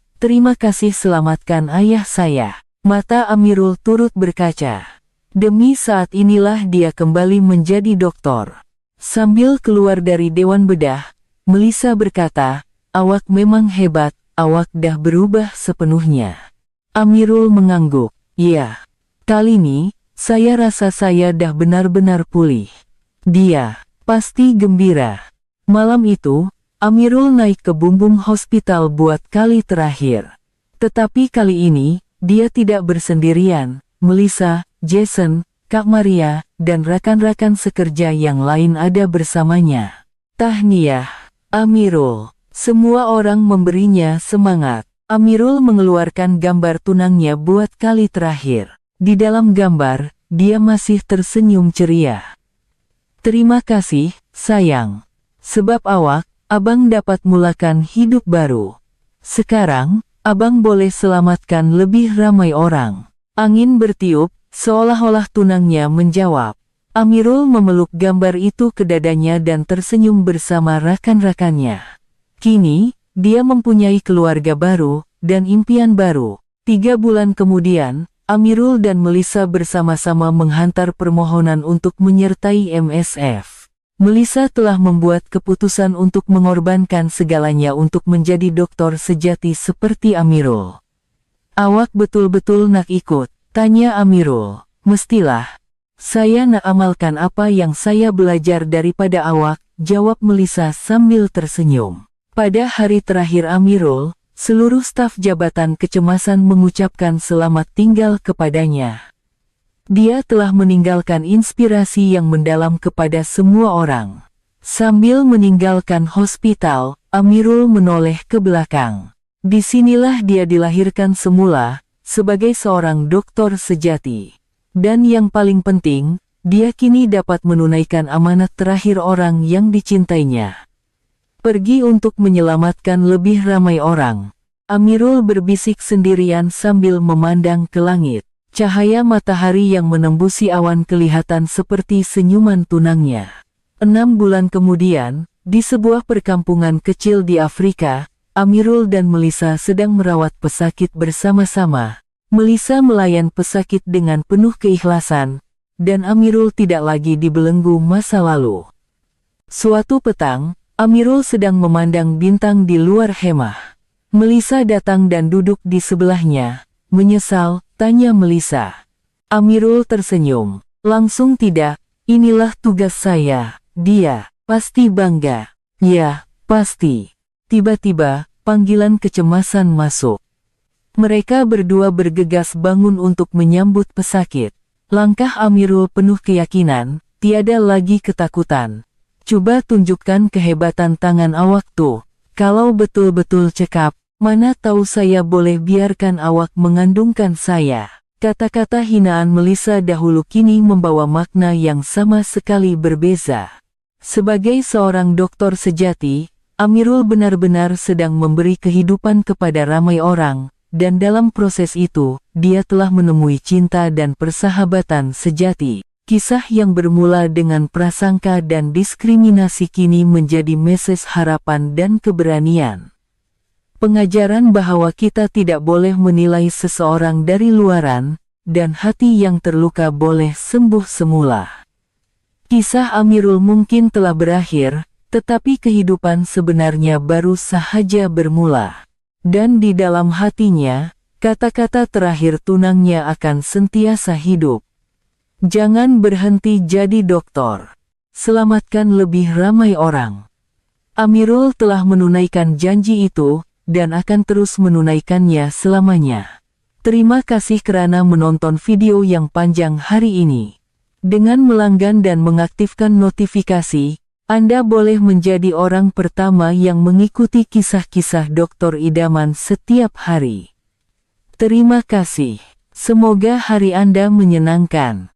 selamatkan ayah saya. Mata Amirul turut berkaca. Demi saat inilah dia kembali menjadi dokter. Sambil keluar dari dewan bedah, Melissa berkata, awak memang hebat, awak dah berubah sepenuhnya. Amirul mengangguk, iya. Kali ini, saya rasa saya dah benar-benar pulih. Dia pasti gembira. Malam itu, Amirul naik ke bumbung hospital buat kali terakhir. Tetapi kali ini, dia tidak bersendirian. Melissa, Jason, Kak Maria, dan rekan-rekan sekerja yang lain ada bersamanya. Tahniah, Amirul. Semua orang memberinya semangat. Amirul mengeluarkan gambar tunangnya buat kali terakhir. Di dalam gambar, dia masih tersenyum ceria. Terima kasih, sayang. Sebab awak, abang dapat mulakan hidup baru. Sekarang, abang boleh selamatkan lebih ramai orang. Angin bertiup, seolah-olah tunangnya menjawab. Amirul memeluk gambar itu ke dadanya dan tersenyum bersama rekan-rekannya. Kini, dia mempunyai keluarga baru, dan impian baru. 3 bulan kemudian, Amirul dan Melissa bersama-sama menghantar permohonan untuk menyertai MSF. Melissa telah membuat keputusan untuk mengorbankan segalanya untuk menjadi dokter sejati seperti Amirul. Awak betul-betul nak ikut? Tanya Amirul. Mestilah. Saya nak amalkan apa yang saya belajar daripada awak, jawab Melissa sambil tersenyum. Pada hari terakhir Amirul, seluruh staf jabatan kecemasan mengucapkan selamat tinggal kepadanya. Dia telah meninggalkan inspirasi yang mendalam kepada semua orang. Sambil meninggalkan hospital, Amirul menoleh ke belakang. Disinilah dia dilahirkan semula, sebagai seorang dokter sejati. Dan yang paling penting, dia kini dapat menunaikan amanat terakhir orang yang dicintainya. Pergi untuk menyelamatkan lebih ramai orang. Amirul berbisik sendirian sambil memandang ke langit. Cahaya matahari yang menembusi awan kelihatan seperti senyuman tunangnya. 6 bulan kemudian, di sebuah perkampungan kecil di Afrika, Amirul dan Melissa sedang merawat pesakit bersama-sama. Melissa melayan pesakit dengan penuh keikhlasan, dan Amirul tidak lagi dibelenggu masa lalu. Suatu petang, Amirul sedang memandang bintang di luar hemah. Melissa datang dan duduk di sebelahnya. Menyesal, tanya Melissa. Amirul tersenyum. Langsung tidak, inilah tugas saya. Dia pasti bangga. Ya, pasti. Tiba-tiba, panggilan kecemasan masuk. Mereka berdua bergegas bangun untuk menyambut pesakit. Langkah Amirul penuh keyakinan, tiada lagi ketakutan. Coba tunjukkan kehebatan tangan awak tuh. Kalau betul-betul cekap, mana tahu saya boleh biarkan awak mengandungkan saya. Kata-kata hinaan Melissa dahulu kini membawa makna yang sama sekali berbeza. Sebagai seorang dokter sejati, Amirul benar-benar sedang memberi kehidupan kepada ramai orang. Dan dalam proses itu, dia telah menemui cinta dan persahabatan sejati. Kisah yang bermula dengan prasangka dan diskriminasi kini menjadi mesej harapan dan keberanian. Pengajaran bahwa kita tidak boleh menilai seseorang dari luaran, dan hati yang terluka boleh sembuh semula. Kisah Amirul mungkin telah berakhir, tetapi kehidupan sebenarnya baru sahaja bermula. Dan di dalam hatinya, kata-kata terakhir tunangnya akan sentiasa hidup. Jangan berhenti jadi dokter. Selamatkan lebih ramai orang. Amirul telah menunaikan janji itu, dan akan terus menunaikannya selamanya. Terima kasih kerana menonton video yang panjang hari ini. Dengan melanggan dan mengaktifkan notifikasi, Anda boleh menjadi orang pertama yang mengikuti kisah-kisah dokter idaman setiap hari. Terima kasih. Semoga hari Anda menyenangkan.